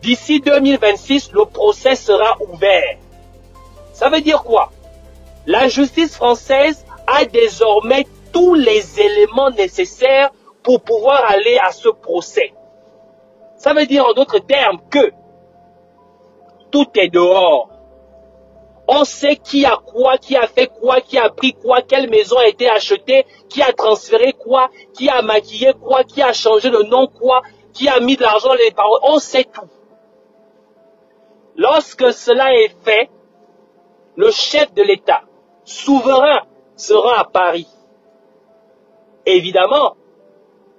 D'ici 2026, le procès sera ouvert. Ça veut dire quoi? La justice française a désormais tous les éléments nécessaires pour pouvoir aller à ce procès. Ça veut dire en d'autres termes que tout est dehors. On sait qui a quoi, qui a fait quoi, qui a pris quoi, quelle maison a été achetée, qui a transféré quoi, qui a maquillé quoi, qui a changé de nom quoi, qui a mis de l'argent dans les paroles. On sait tout. Lorsque cela est fait, le chef de l'État, souverain, sera à Paris. Évidemment,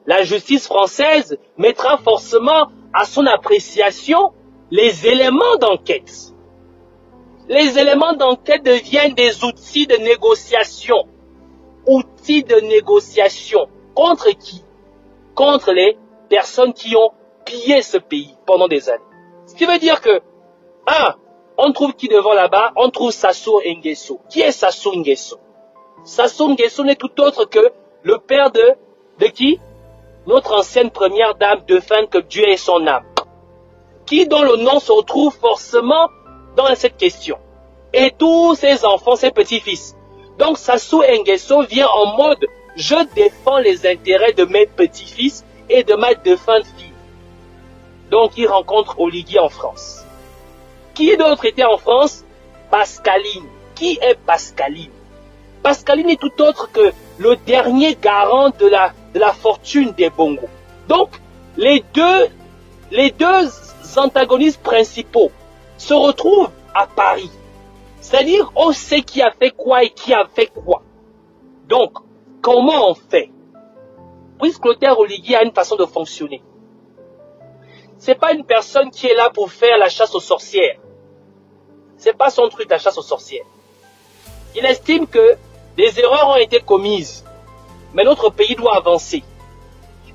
la justice française mettra forcément à son appréciation les éléments d'enquête. Les éléments d'enquête deviennent des outils de négociation. Outils de négociation. Contre qui? Contre les personnes qui ont pillé ce pays pendant des années. Ce qui veut dire que, on trouve qui devant là-bas? On trouve Sassou Nguesso. Qui est Sassou Nguesso? Sassou Nguesso n'est tout autre que le père de qui? Notre ancienne première dame défunte, que Dieu ait son âme. Qui dont le nom se retrouve forcément dans cette question. et tous ses enfants, ses petits-fils. Donc Sassou Nguesso vient en mode « Je défends les intérêts de mes petits-fils et de ma défunte fille ». Donc il rencontre Oligui en France. Qui d'autre était en France? Pascaline. Qui est Pascaline? Pascaline est tout autre que le dernier garant de la fortune des Bongo. Donc, les deux antagonistes principaux se retrouvent à Paris. C'est-à-dire, on sait qui a fait quoi et qui a fait quoi. Donc, comment on fait? Brice Clotaire Oligui a une façon de fonctionner. C'est pas une personne qui est là pour faire la chasse aux sorcières. C'est pas son truc, la chasse aux sorcières. Il estime que des erreurs ont été commises, mais notre pays doit avancer.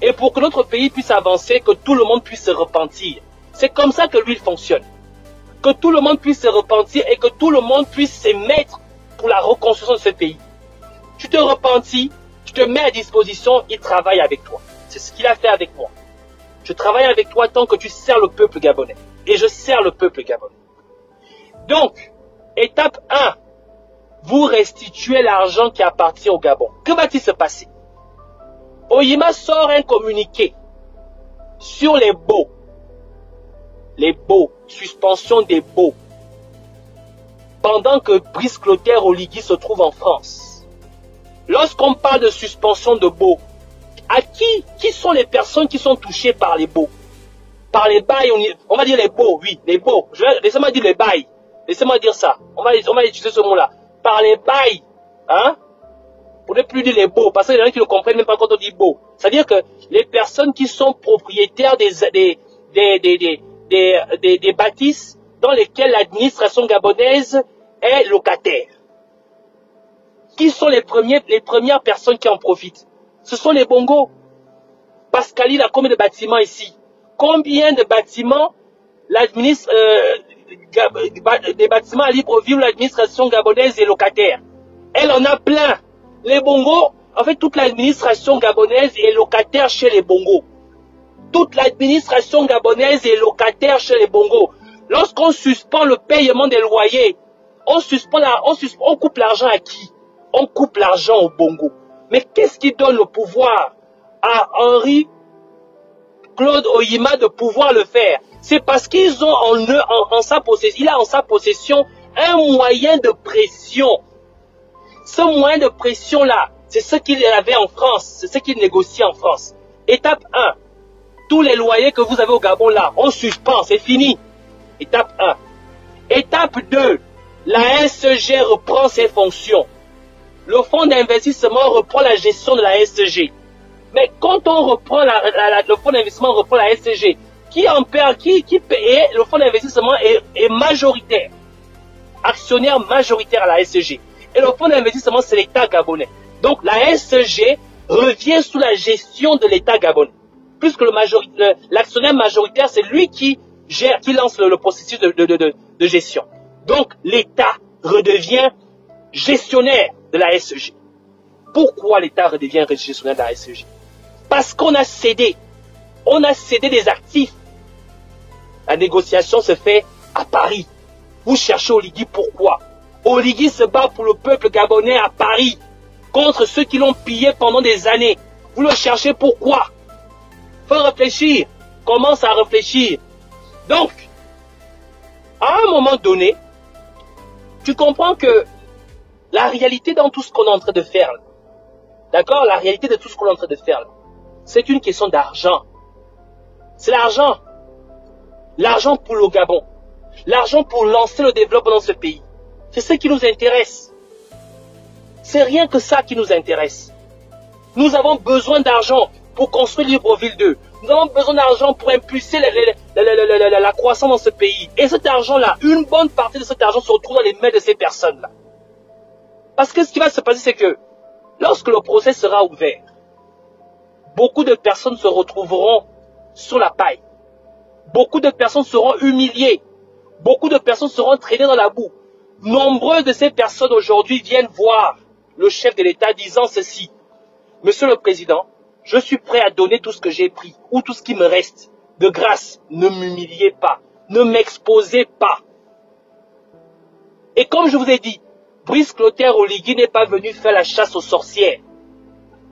Et pour que notre pays puisse avancer, que tout le monde puisse se repentir. C'est comme ça que lui il fonctionne. Que tout le monde puisse se repentir et que tout le monde puisse se mettre pour la reconstruction de ce pays. Tu te repentis, tu te mets à disposition, il travaille avec toi. C'est ce qu'il a fait avec moi. Je travaille avec toi tant que tu sers le peuple gabonais. Et je sers le peuple gabonais. Donc, étape 1. Vous restituez l'argent qui appartient au Gabon. Que va-t-il se passer? Oyima sort un communiqué sur les baux. Les baux, suspension des baux. Pendant que Brice Clotaire Oligui se trouve en France. Lorsqu'on parle de suspension de baux, à qui sont les personnes qui sont touchées par les baux? Par les bails, on va dire les baux, oui, les baux. Laissez-moi dire les bails. Laissez-moi dire ça. On va utiliser ce mot-là. Par les bails, hein? Pour ne plus dire les baux, parce qu'il y en a qui ne comprennent même pas quand on dit baux. C'est-à-dire que les personnes qui sont propriétaires des bâtisses dans lesquelles l'administration gabonaise est locataire. Qui sont les premières personnes qui en profitent? Ce sont les Bongo. Pascaline a combien de bâtiments ici? Combien de bâtiments des bâtiments à Libreville où l'administration gabonaise est locataire? Elle en a plein. Les Bongo, en fait, toute l'administration gabonaise est locataire chez les Bongo. Toute l'administration gabonaise est locataire chez les Bongo. Lorsqu'on suspend le paiement des loyers, on coupe l'argent à qui? On coupe l'argent aux Bongo. Mais qu'est-ce qui donne le pouvoir à Henri Claude Oyima de pouvoir le faire? C'est parce qu'ils ont en sa possession, il a en sa possession un moyen de pression. Ce moyen de pression-là, c'est ce qu'il avait en France, c'est ce qu'il négocie en France. Étape 1, tous les loyers que vous avez au Gabon là, on suspend, c'est fini. Étape 1. Étape 2, la SG reprend ses fonctions. Le fonds d'investissement reprend la gestion de la SG. Mais quand on reprend le fonds d'investissement reprend la SG, qui paye? Le fonds d'investissement est majoritaire. Actionnaire majoritaire à la SG. Et le fonds d'investissement, c'est l'État gabonais. Donc la SG revient sous la gestion de l'État gabonais. Puisque l'actionnaire majoritaire, c'est lui qui lance le processus de gestion. Donc l'État redevient gestionnaire de la SG. Pourquoi l'État redevient gestionnaire de la SG? Parce qu'on a cédé. On a cédé des actifs. La négociation se fait à Paris. Vous cherchez Oligui, pourquoi? Oligui se bat pour le peuple gabonais à Paris, contre ceux qui l'ont pillé pendant des années. Vous le cherchez pourquoi? Faut réfléchir. Commence à réfléchir. Donc, à un moment donné, tu comprends que la réalité dans tout ce qu'on est en train de faire, d'accord? La réalité de tout ce qu'on est en train de faire, c'est une question d'argent. C'est l'argent. L'argent pour le Gabon. L'argent pour lancer le développement dans ce pays. C'est ce qui nous intéresse. C'est rien que ça qui nous intéresse. Nous avons besoin d'argent pour construire Libreville 2. Nous avons besoin d'argent pour impulser la croissance dans ce pays. Et cet argent-là, une bonne partie de cet argent se retrouve dans les mains de ces personnes-là. Parce que ce qui va se passer, c'est que lorsque le procès sera ouvert, beaucoup de personnes se retrouveront sur la paille. Beaucoup de personnes seront humiliées. Beaucoup de personnes seront traînées dans la boue. Nombreuses de ces personnes aujourd'hui viennent voir le chef de l'État disant ceci. Monsieur le Président, je suis prêt à donner tout ce que j'ai pris ou tout ce qui me reste. De grâce, ne m'humiliez pas. Ne m'exposez pas. Et comme je vous ai dit, Brice Clotaire Oligui n'est pas venu faire la chasse aux sorcières.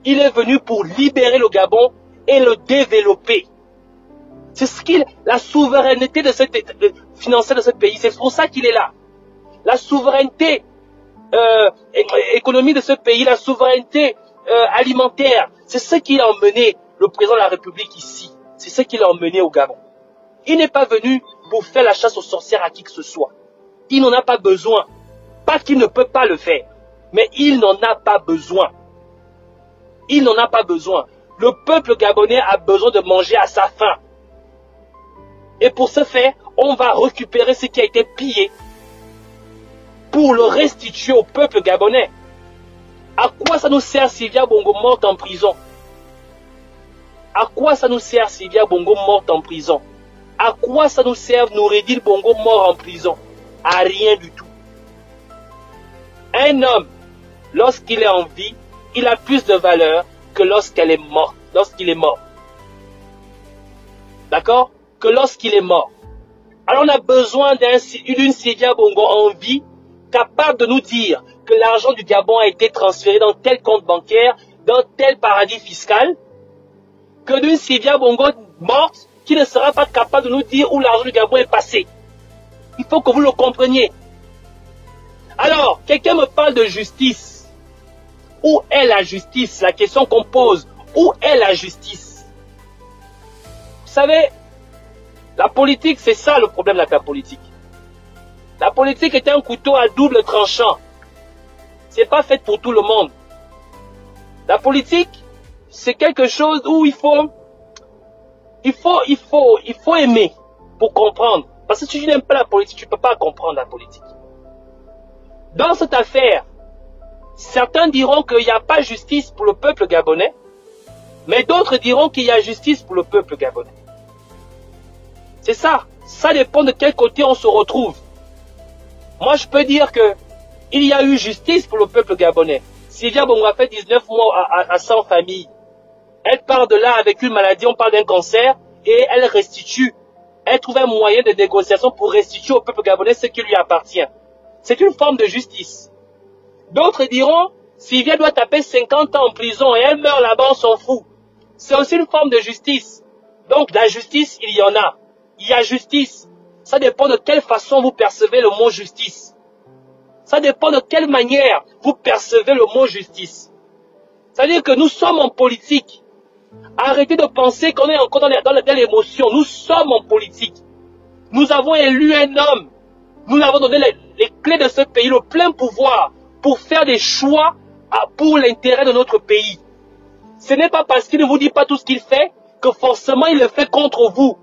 Il est venu pour libérer le Gabon et le développer. C'est ce qu'il, la souveraineté de financière de ce pays, c'est pour ça qu'il est là. La souveraineté économique de ce pays, la souveraineté alimentaire, c'est ce qui a emmené le président de la République ici. C'est ce qui l'a emmené au Gabon. Il n'est pas venu pour faire la chasse aux sorcières à qui que ce soit. Il n'en a pas besoin. Pas qu'il ne peut pas le faire, mais il n'en a pas besoin. Il n'en a pas besoin. Le peuple gabonais a besoin de manger à sa faim. Et pour ce faire, on va récupérer ce qui a été pillé pour le restituer au peuple gabonais. À quoi ça nous sert Sylvia Bongo morte en prison? À quoi ça nous sert Sylvia Bongo morte en prison? À quoi ça nous sert Noureddin Bongo mort en prison? À rien du tout. Un homme, lorsqu'il est en vie, il a plus de valeur que lorsqu'il est mort. D'accord? Que lorsqu'il est mort. Alors on a besoin d'une Sylvia Bongo en vie, capable de nous dire que l'argent du Gabon a été transféré dans tel compte bancaire, dans tel paradis fiscal, que d'une Sylvia Bongo morte, qui ne sera pas capable de nous dire où l'argent du Gabon est passé. Il faut que vous le compreniez. Alors, quelqu'un me parle de justice. Où est la justice? La question qu'on pose. Où est la justice? Vous savez, la politique, c'est ça le problème de la politique. La politique est un couteau à double tranchant. C'est pas fait pour tout le monde. La politique, c'est quelque chose où il faut aimer pour comprendre. Parce que si tu n'aimes pas la politique, tu ne peux pas comprendre la politique. Dans cette affaire, certains diront qu'il n'y a pas justice pour le peuple gabonais, mais d'autres diront qu'il y a justice pour le peuple gabonais. C'est ça. Ça dépend de quel côté on se retrouve. Moi, je peux dire que il y a eu justice pour le peuple gabonais. Sylvia Bongo a fait 19 mois à 100 familles. Elle part de là avec une maladie, on parle d'un cancer, et elle restitue. Elle trouve un moyen de négociation pour restituer au peuple gabonais ce qui lui appartient. C'est une forme de justice. D'autres diront, Sylvia doit taper 50 ans en prison et elle meurt là-bas, on s'en fout. C'est aussi une forme de justice. Donc, la justice, il y en a. Il y a justice. Ça dépend de quelle façon vous percevez le mot justice. Ça dépend de quelle manière vous percevez le mot justice. C'est-à-dire que nous sommes en politique. Arrêtez de penser qu'on est encore dans l'émotion. Nous sommes en politique. Nous avons élu un homme. Nous avons donné les clés de ce pays, le plein pouvoir pour faire des choix pour l'intérêt de notre pays. Ce n'est pas parce qu'il ne vous dit pas tout ce qu'il fait que forcément il le fait contre vous.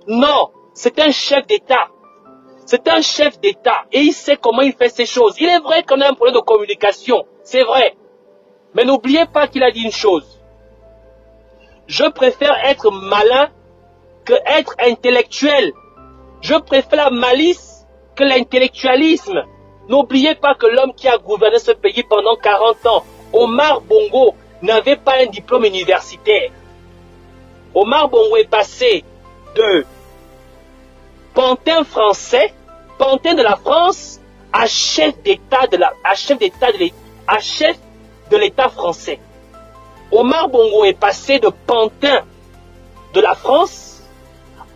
Non, c'est un chef d'État. C'est un chef d'État et il sait comment il fait ces choses. Il est vrai qu'on a un problème de communication, c'est vrai. Mais n'oubliez pas qu'il a dit une chose. Je préfère être malin que être intellectuel. Je préfère la malice que l'intellectualisme. N'oubliez pas que l'homme qui a gouverné ce pays pendant 40 ans, Omar Bongo, n'avait pas un diplôme universitaire. Omar Bongo est passé de pantin français, pantin de la France, à chef d'État de l'État français. Omar Bongo est passé de pantin de la France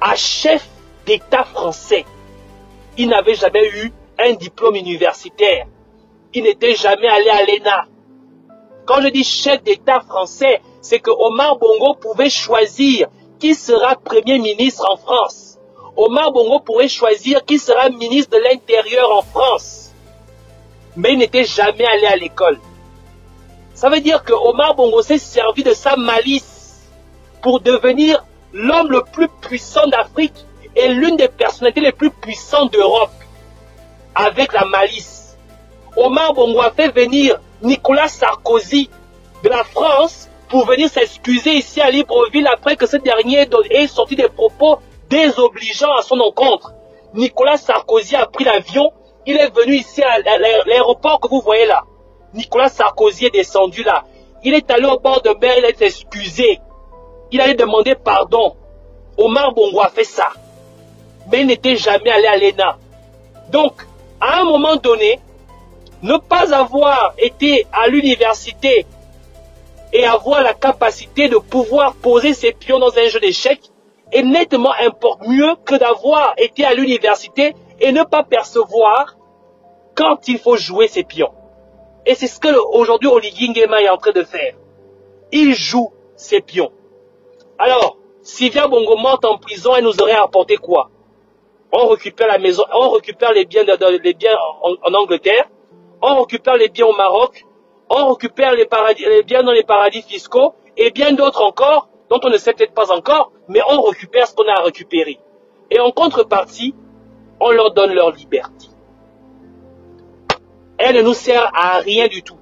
à chef d'État français. Il n'avait jamais eu un diplôme universitaire. Il n'était jamais allé à l'ENA. Quand je dis chef d'État français, c'est que Omar Bongo pouvait choisir qui sera Premier ministre en France. Omar Bongo pourrait choisir qui sera ministre de l'Intérieur en France. Mais il n'était jamais allé à l'école. Ça veut dire que Omar Bongo s'est servi de sa malice pour devenir l'homme le plus puissant d'Afrique et l'une des personnalités les plus puissantes d'Europe. Avec la malice. Omar Bongo a fait venir Nicolas Sarkozy de la France pour venir s'excuser ici à Libreville après que ce dernier ait sorti des propos désobligeants à son encontre. Nicolas Sarkozy a pris l'avion, il est venu ici à l'aéroport que vous voyez là. Nicolas Sarkozy est descendu là. Il est allé au bord de mer, il est excusé. Il allait demander pardon. Omar Bongo a fait ça. Mais il n'était jamais allé à l'ENA. Donc, à un moment donné, ne pas avoir été à l'université et avoir la capacité de pouvoir poser ses pions dans un jeu d'échecs est nettement mieux que d'avoir été à l'université et ne pas percevoir quand il faut jouer ses pions. Et c'est ce que aujourd'hui Oligui Nguema est en train de faire. Il joue ses pions. Alors, Sylvia Bongo morte en prison, elle nous aurait apporté quoi? On récupère la maison, on récupère les biens, en Angleterre, on récupère les biens au Maroc, on récupère les biens dans les paradis fiscaux, et bien d'autres encore, dont on ne sait peut-être pas encore, mais on récupère ce qu'on a à récupérer. Et en contrepartie, on leur donne leur liberté. Elle ne nous sert à rien du tout.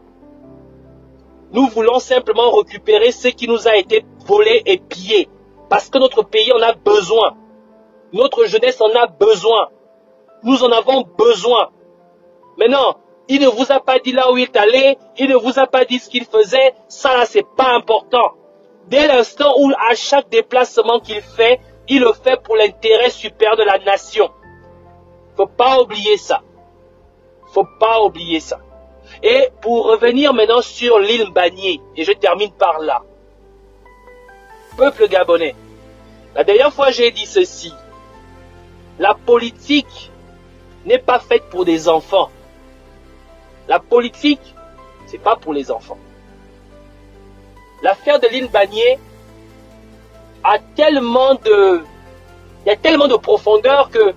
Nous voulons simplement récupérer ce qui nous a été volé et pillé, parce que notre pays en a besoin. Notre jeunesse en a besoin. Nous en avons besoin. Maintenant, il ne vous a pas dit là où il est allé, il ne vous a pas dit ce qu'il faisait, ça là c'est pas important. Dès l'instant où à chaque déplacement qu'il fait, il le fait pour l'intérêt supérieur de la nation. Faut pas oublier ça. Faut pas oublier ça. Et pour revenir maintenant sur l'île Mbagnié, et je termine par là. Peuple gabonais, la dernière fois j'ai dit ceci. La politique n'est pas faite pour des enfants. La politique, c'est pas pour les enfants. L'affaire de l'île Mbagnié a tellement de... Il y a tellement de profondeur que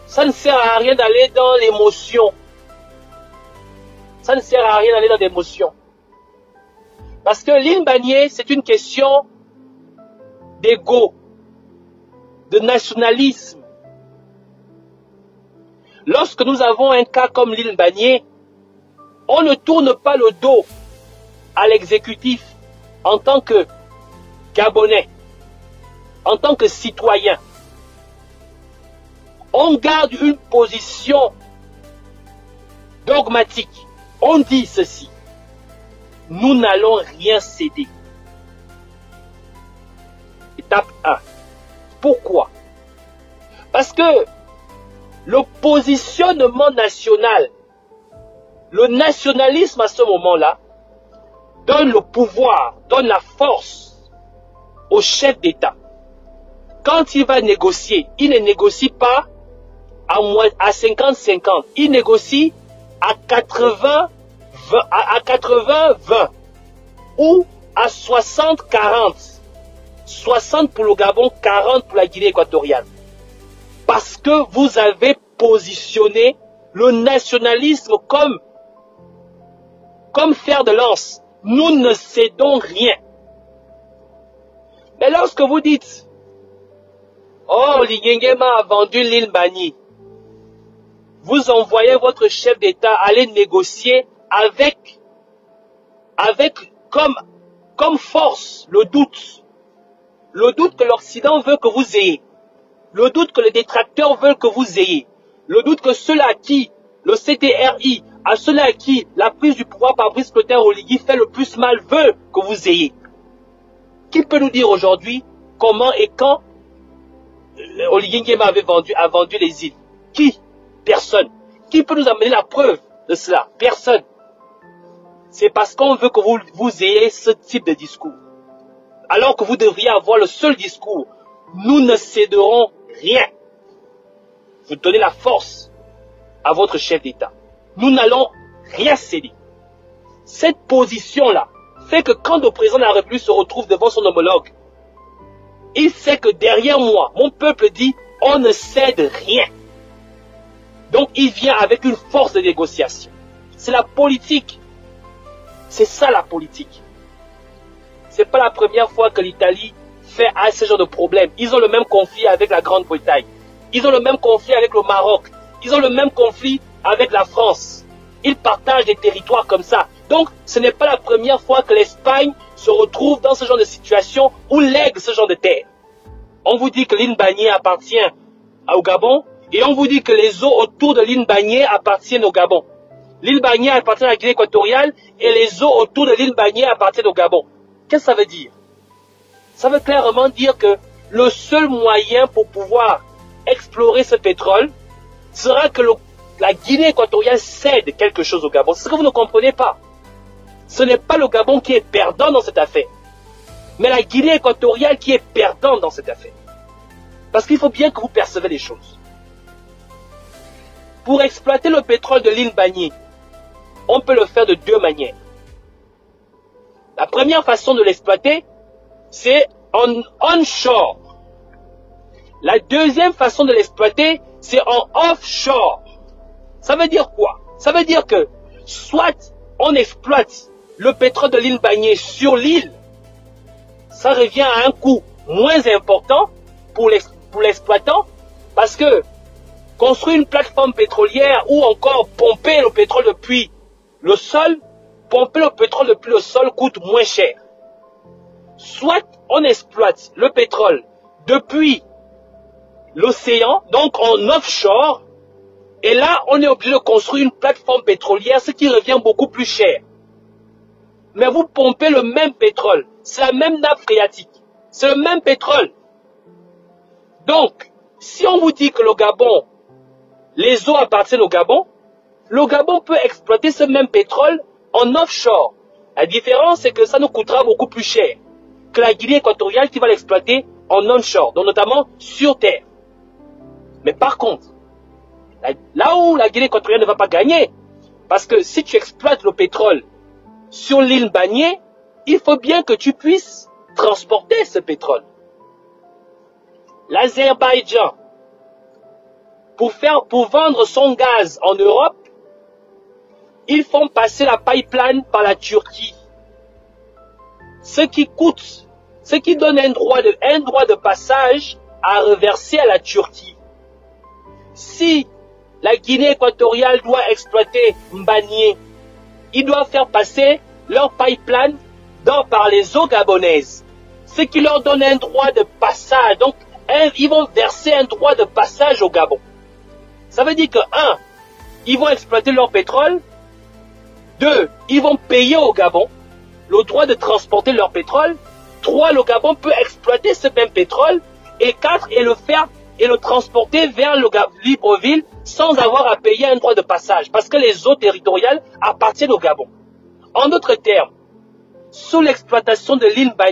ça ne sert à rien d'aller dans l'émotion. Ça ne sert à rien d'aller dans l'émotion. Parce que l'île Mbagnié, c'est une question d'ego, de nationalisme. Lorsque nous avons un cas comme l'île Mbagnié, on ne tourne pas le dos à l'exécutif en tant que Gabonais, en tant que citoyen. On garde une position dogmatique. On dit ceci. Nous n'allons rien céder. Étape 1. Pourquoi? Parce que le positionnement national, le nationalisme à ce moment-là, donne le pouvoir, donne la force au chef d'État. Quand il va négocier, il ne négocie pas à 50-50, il négocie à 80-20 ou à 60-40. 60 pour le Gabon, 40 pour la Guinée équatoriale. Parce que vous avez positionné le nationalisme comme fer de lance. Nous ne cédons rien. Mais lorsque vous dites, oh, Oligui Nguema a vendu l'île Mbagnié, vous envoyez votre chef d'État aller négocier avec comme force le doute. Le doute que l'Occident veut que vous ayez. Le doute que les détracteurs veulent que vous ayez. Le doute que ceux-là à qui le CTRI, à ceux-là à qui la prise du pouvoir par Brice Clotaire Oligui fait le plus mal veut que vous ayez. Qui peut nous dire aujourd'hui comment et quand Oligui Nguema a vendu les îles? Qui? Personne. Qui peut nous amener la preuve de cela? Personne. C'est parce qu'on veut que vous ayez ce type de discours. Alors que vous devriez avoir le seul discours. Nous ne céderons rien. Vous donnez la force à votre chef d'État. Nous n'allons rien céder. Cette position-là fait que quand le président de la République se retrouve devant son homologue, il sait que derrière moi, mon peuple dit, on ne cède rien. Donc il vient avec une force de négociation. C'est la politique. C'est ça la politique. C'est pas la première fois que l'Italie fait à ce genre de problème. Ils ont le même conflit avec la Grande-Bretagne. Ils ont le même conflit avec le Maroc. Ils ont le même conflit avec la France. Ils partagent des territoires comme ça. Donc, ce n'est pas la première fois que l'Espagne se retrouve dans ce genre de situation ou lègue ce genre de terre. On vous dit que l'île Mbagnié appartient au Gabon et on vous dit que les eaux autour de l'île Mbagnié appartiennent au Gabon. L'île Mbagnié appartient à la Guinée équatoriale et les eaux autour de l'île Mbagnié appartiennent au Gabon. Qu'est-ce que ça veut dire? Ça veut clairement dire que le seul moyen pour pouvoir explorer ce pétrole sera que la Guinée équatoriale cède quelque chose au Gabon. C'est ce que vous ne comprenez pas. Ce n'est pas le Gabon qui est perdant dans cette affaire, mais la Guinée équatoriale qui est perdante dans cette affaire. Parce qu'il faut bien que vous percevez les choses. Pour exploiter le pétrole de l'île Banié, on peut le faire de deux manières. La première façon de l'exploiter, c'est en onshore. La deuxième façon de l'exploiter, c'est en offshore. Ça veut dire quoi? Ça veut dire que soit on exploite le pétrole de l'île Banié sur l'île, ça revient à un coût moins important pour l'exploitant, parce que construire une plateforme pétrolière ou encore pomper le pétrole depuis le sol, pomper le pétrole depuis le sol coûte moins cher. Soit on exploite le pétrole depuis l'océan, donc en offshore, et là on est obligé de construire une plateforme pétrolière, ce qui revient beaucoup plus cher. Mais vous pompez le même pétrole, c'est la même nappe phréatique, c'est le même pétrole. Donc, si on vous dit que le Gabon, les eaux appartiennent au Gabon, le Gabon peut exploiter ce même pétrole en offshore. La différence, c'est que ça nous coûtera beaucoup plus cher que la Guinée équatoriale qui va l'exploiter en onshore, donc notamment sur terre. Mais par contre, là où la Guinée équatoriale ne va pas gagner, parce que si tu exploites le pétrole sur l'île Banié, il faut bien que tu puisses transporter ce pétrole. L'Azerbaïdjan, pour vendre son gaz en Europe, ils font passer la pipeline par la Turquie. Ce qui coûte, ce qui donne un droit de passage à reverser à la Turquie. Si la Guinée équatoriale doit exploiter Mbanié, ils doivent faire passer leur pipeline par les eaux gabonaises, ce qui leur donne un droit de passage. Donc, ils vont verser un droit de passage au Gabon. Ça veut dire que, 1, ils vont exploiter leur pétrole. 2, ils vont payer au Gabon le droit de transporter leur pétrole. 3, le Gabon peut exploiter ce même pétrole. Et 4, et le transporter vers Libreville sans avoir à payer un droit de passage. Parce que les eaux territoriales appartiennent au Gabon. En d'autres termes, sous l'exploitation de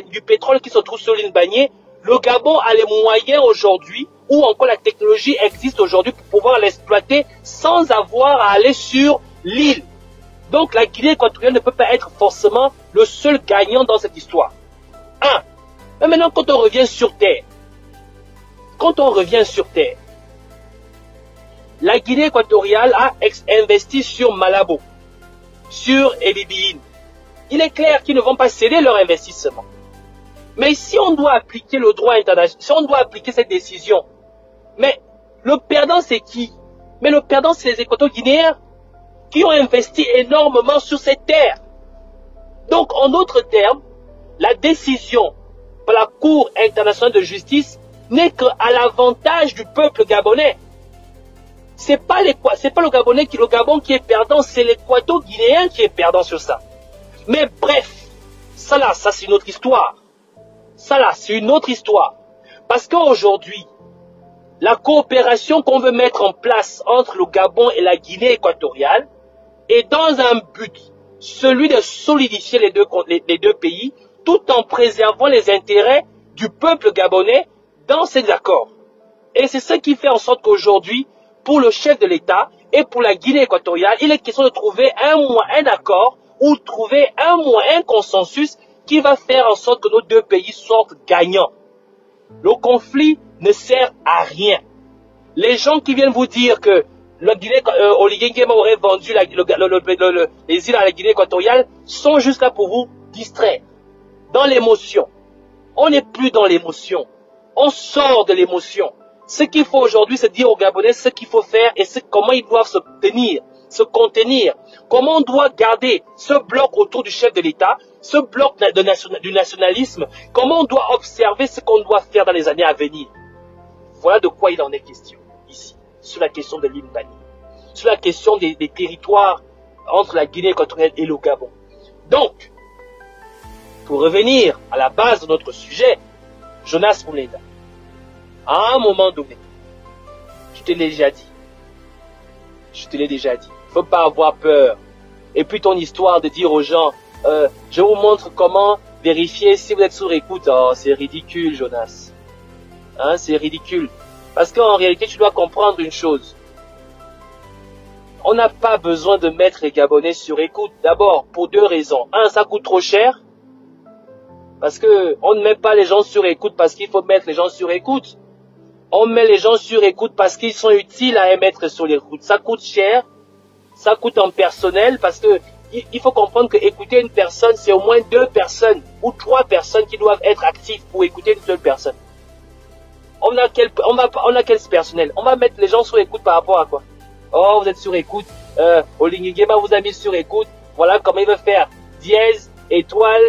du pétrole qui se trouve sur l'île Banié, le Gabon a les moyens aujourd'hui, ou encore la technologie existe aujourd'hui pour pouvoir l'exploiter sans avoir à aller sur l'île. Donc la Guinée équatoriale ne peut pas être forcément le seul gagnant dans cette histoire. Mais maintenant quand on revient sur Terre, la Guinée équatoriale a investi sur Malabo, sur Ebibine. Il est clair qu'ils ne vont pas céder leur investissement. Mais si on doit appliquer le droit international, si on doit appliquer cette décision, mais le perdant c'est qui? Mais le perdant c'est les Équato-Guinéens qui ont investi énormément sur ces terres. Donc en d'autres termes, la décision par la Cour internationale de justice n'est qu'à l'avantage du peuple gabonais. C'est pas le Gabonais le Gabon qui est perdant, c'est l'Équato-Guinéen qui est perdant sur ça. Mais bref, ça c'est une autre histoire. C'est une autre histoire. Parce qu'aujourd'hui, la coopération qu'on veut mettre en place entre le Gabon et la Guinée équatoriale est dans un but, celui de solidifier les deux pays, tout en préservant les intérêts du peuple gabonais dans ces accords. Et c'est ce qui fait en sorte qu'aujourd'hui, pour le chef de l'État et pour la Guinée équatoriale, il est question de trouver un accord ou trouver un consensus qui va faire en sorte que nos deux pays sortent gagnants. Le conflit ne sert à rien. Les gens qui viennent vous dire que la Guinée, Oligui Nguema aurait vendu les îles à la Guinée équatoriale sont juste là pour vous distraire. Dans l'émotion. On n'est plus dans l'émotion. On sort de l'émotion. Ce qu'il faut aujourd'hui, c'est dire aux Gabonais ce qu'il faut faire et comment ils doivent se tenir, se contenir. Comment on doit garder ce bloc autour du chef de l'État, ce bloc du nationalisme. Comment on doit observer ce qu'on doit faire dans les années à venir. Voilà de quoi il en est question ici, sur la question de l'île Banié, sur la question des territoires entre la Guinée équatoriale et le Gabon. Donc, pour revenir à la base de notre sujet, Jonas Mulenda, à un moment donné, je t'ai déjà dit, Je te l'ai déjà dit. Faut pas avoir peur. Et puis ton histoire de dire aux gens, je vous montre comment vérifier si vous êtes sur écoute. Oh, c'est ridicule, Jonas. Hein, c'est ridicule. Parce qu'en réalité, tu dois comprendre une chose. On n'a pas besoin de mettre les Gabonais sur écoute. D'abord, pour deux raisons. Un, ça coûte trop cher. Parce que on ne met pas les gens sur écoute parce qu'il faut mettre les gens sur écoute. On met les gens sur écoute parce qu'ils sont utiles à mettre sur l'écoute. Ça coûte cher. Ça coûte en personnel parce que il faut comprendre que écouter une personne, c'est au moins 2 personnes ou 3 personnes qui doivent être actives pour écouter une seule personne. On a quel personnel? On va mettre les gens sur écoute par rapport à quoi? Oh, vous êtes sur écoute. Olingigema vous a mis sur écoute. Voilà comment il veut faire. Dièse, étoile,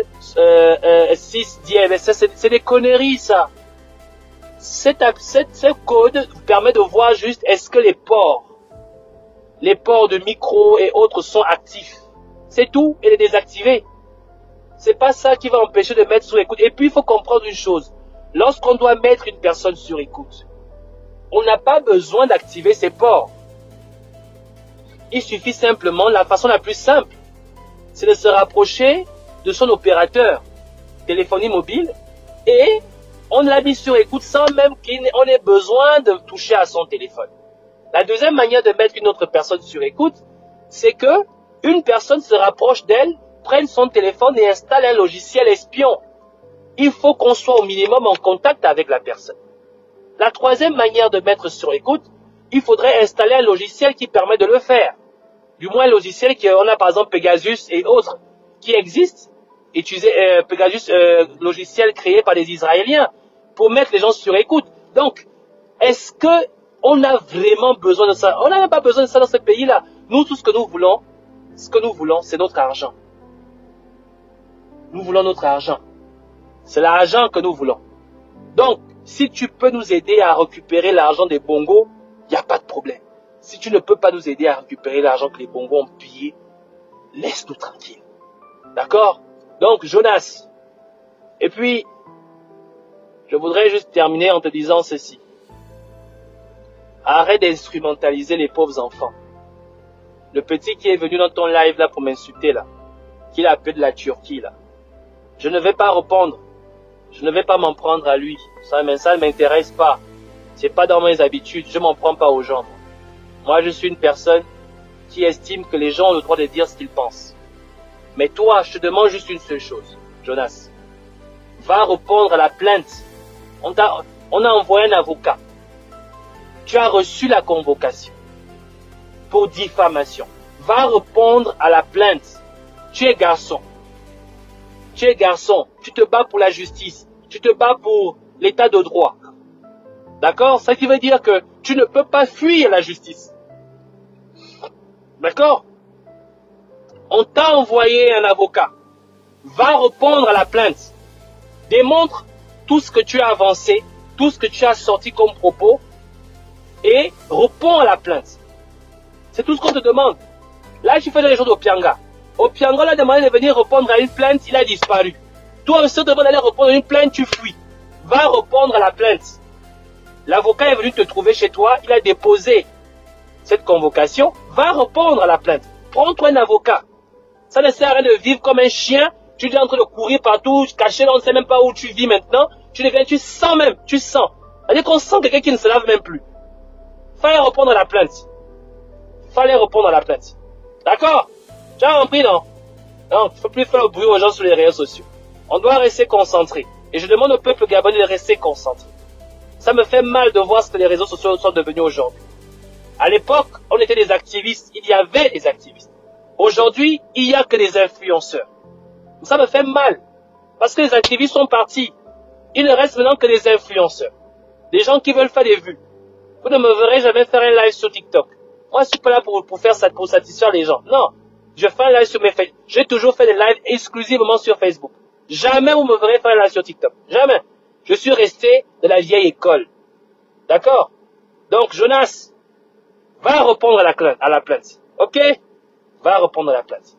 6, dièse. Ça, c'est des conneries, ça. Ce code vous permet de voir juste est-ce que les ports de micro et autres sont actifs. C'est tout, et les désactiver. C'est pas ça qui va empêcher de mettre sur écoute. Et puis, il faut comprendre une chose. Lorsqu'on doit mettre une personne sur écoute, on n'a pas besoin d'activer ses ports. Il suffit simplement, la façon la plus simple, c'est de se rapprocher de son opérateur téléphonie mobile et on l'a mis sur écoute sans même qu'on ait besoin de toucher à son téléphone. La deuxième manière de mettre une autre personne sur écoute, c'est que une personne se rapproche d'elle, prenne son téléphone et installe un logiciel espion. Il faut qu'on soit au minimum en contact avec la personne. La troisième manière de mettre sur écoute, il faudrait installer un logiciel qui permet de le faire. Du moins un logiciel on a par exemple Pegasus et autres qui existent. Utiliser Pegasus, logiciel créé par des Israéliens pour mettre les gens sur écoute. Donc, est-ce que on a vraiment besoin de ça? On n'a même pas besoin de ça dans ce pays-là. Nous, tout ce que nous voulons, c'est notre argent. Nous voulons notre argent. C'est l'argent que nous voulons. Donc, si tu peux nous aider à récupérer l'argent des bongos, il n'y a pas de problème. Si tu ne peux pas nous aider à récupérer l'argent que les bongos ont pillé, laisse-nous tranquilles. D'accord? Donc, Jonas. Et puis, je voudrais juste terminer en te disant ceci. Arrête d'instrumentaliser les pauvres enfants. Le petit qui est venu dans ton live là pour m'insulter là, qui l'a appelé de la Turquie là. Je ne vais pas répondre. Je ne vais pas m'en prendre à lui. Ça ne m'intéresse pas. C'est pas dans mes habitudes. Je m'en prends pas aux gens. Moi, je suis une personne qui estime que les gens ont le droit de dire ce qu'ils pensent. Mais toi, je te demande juste une seule chose, Jonas. Va répondre à la plainte. On a envoyé un avocat. Tu as reçu la convocation pour diffamation. Va répondre à la plainte. Tu es garçon. Tu es garçon. Tu te bats pour la justice. Tu te bats pour l'état de droit. D'accord? Ça qui veut dire que tu ne peux pas fuir la justice. D'accord? On t'a envoyé un avocat. Va répondre à la plainte. Démontre tout ce que tu as avancé, tout ce que tu as sorti comme propos et réponds à la plainte. C'est tout ce qu'on te demande. Là, tu fais les choses au Pianga. Au Pianga, on a demandé de venir répondre à une plainte, il a disparu. Toi aussi, on te demande d'aller répondre à une plainte, tu fuis. Va répondre à la plainte. L'avocat est venu te trouver chez toi, il a déposé cette convocation. Va répondre à la plainte. Prends-toi un avocat. Ça ne sert à rien de vivre comme un chien. Tu es en train de courir partout, caché, on ne sait même pas où tu vis maintenant. Tu sens même, tu sens. C'est-à-dire qu'on sent quelqu'un qui ne se lave même plus. Fallait répondre à la plainte. Fallait répondre à la plainte. D'accord? Tu as compris, non? Non, il ne faut plus faire le bruit aux gens sur les réseaux sociaux. On doit rester concentré. Et je demande au peuple gabonais de rester concentré. Ça me fait mal de voir ce que les réseaux sociaux sont devenus aujourd'hui. À l'époque, on était des activistes. Il y avait des activistes. Aujourd'hui, il n'y a que des influenceurs. Ça me fait mal. Parce que les activistes sont partis. Il ne reste maintenant que des influenceurs. Des gens qui veulent faire des vues. Vous ne me verrez jamais faire un live sur TikTok. Moi, je suis pas là pour faire ça, pour satisfaire les gens. Non. Je fais un live sur mes Facebook. J'ai toujours fait des lives exclusivement sur Facebook. Jamais vous me verrez faire un live sur TikTok. Jamais. Je suis resté de la vieille école. D'accord? Donc, Jonas, va répondre à la plainte. Ok? Va répondre à la plainte.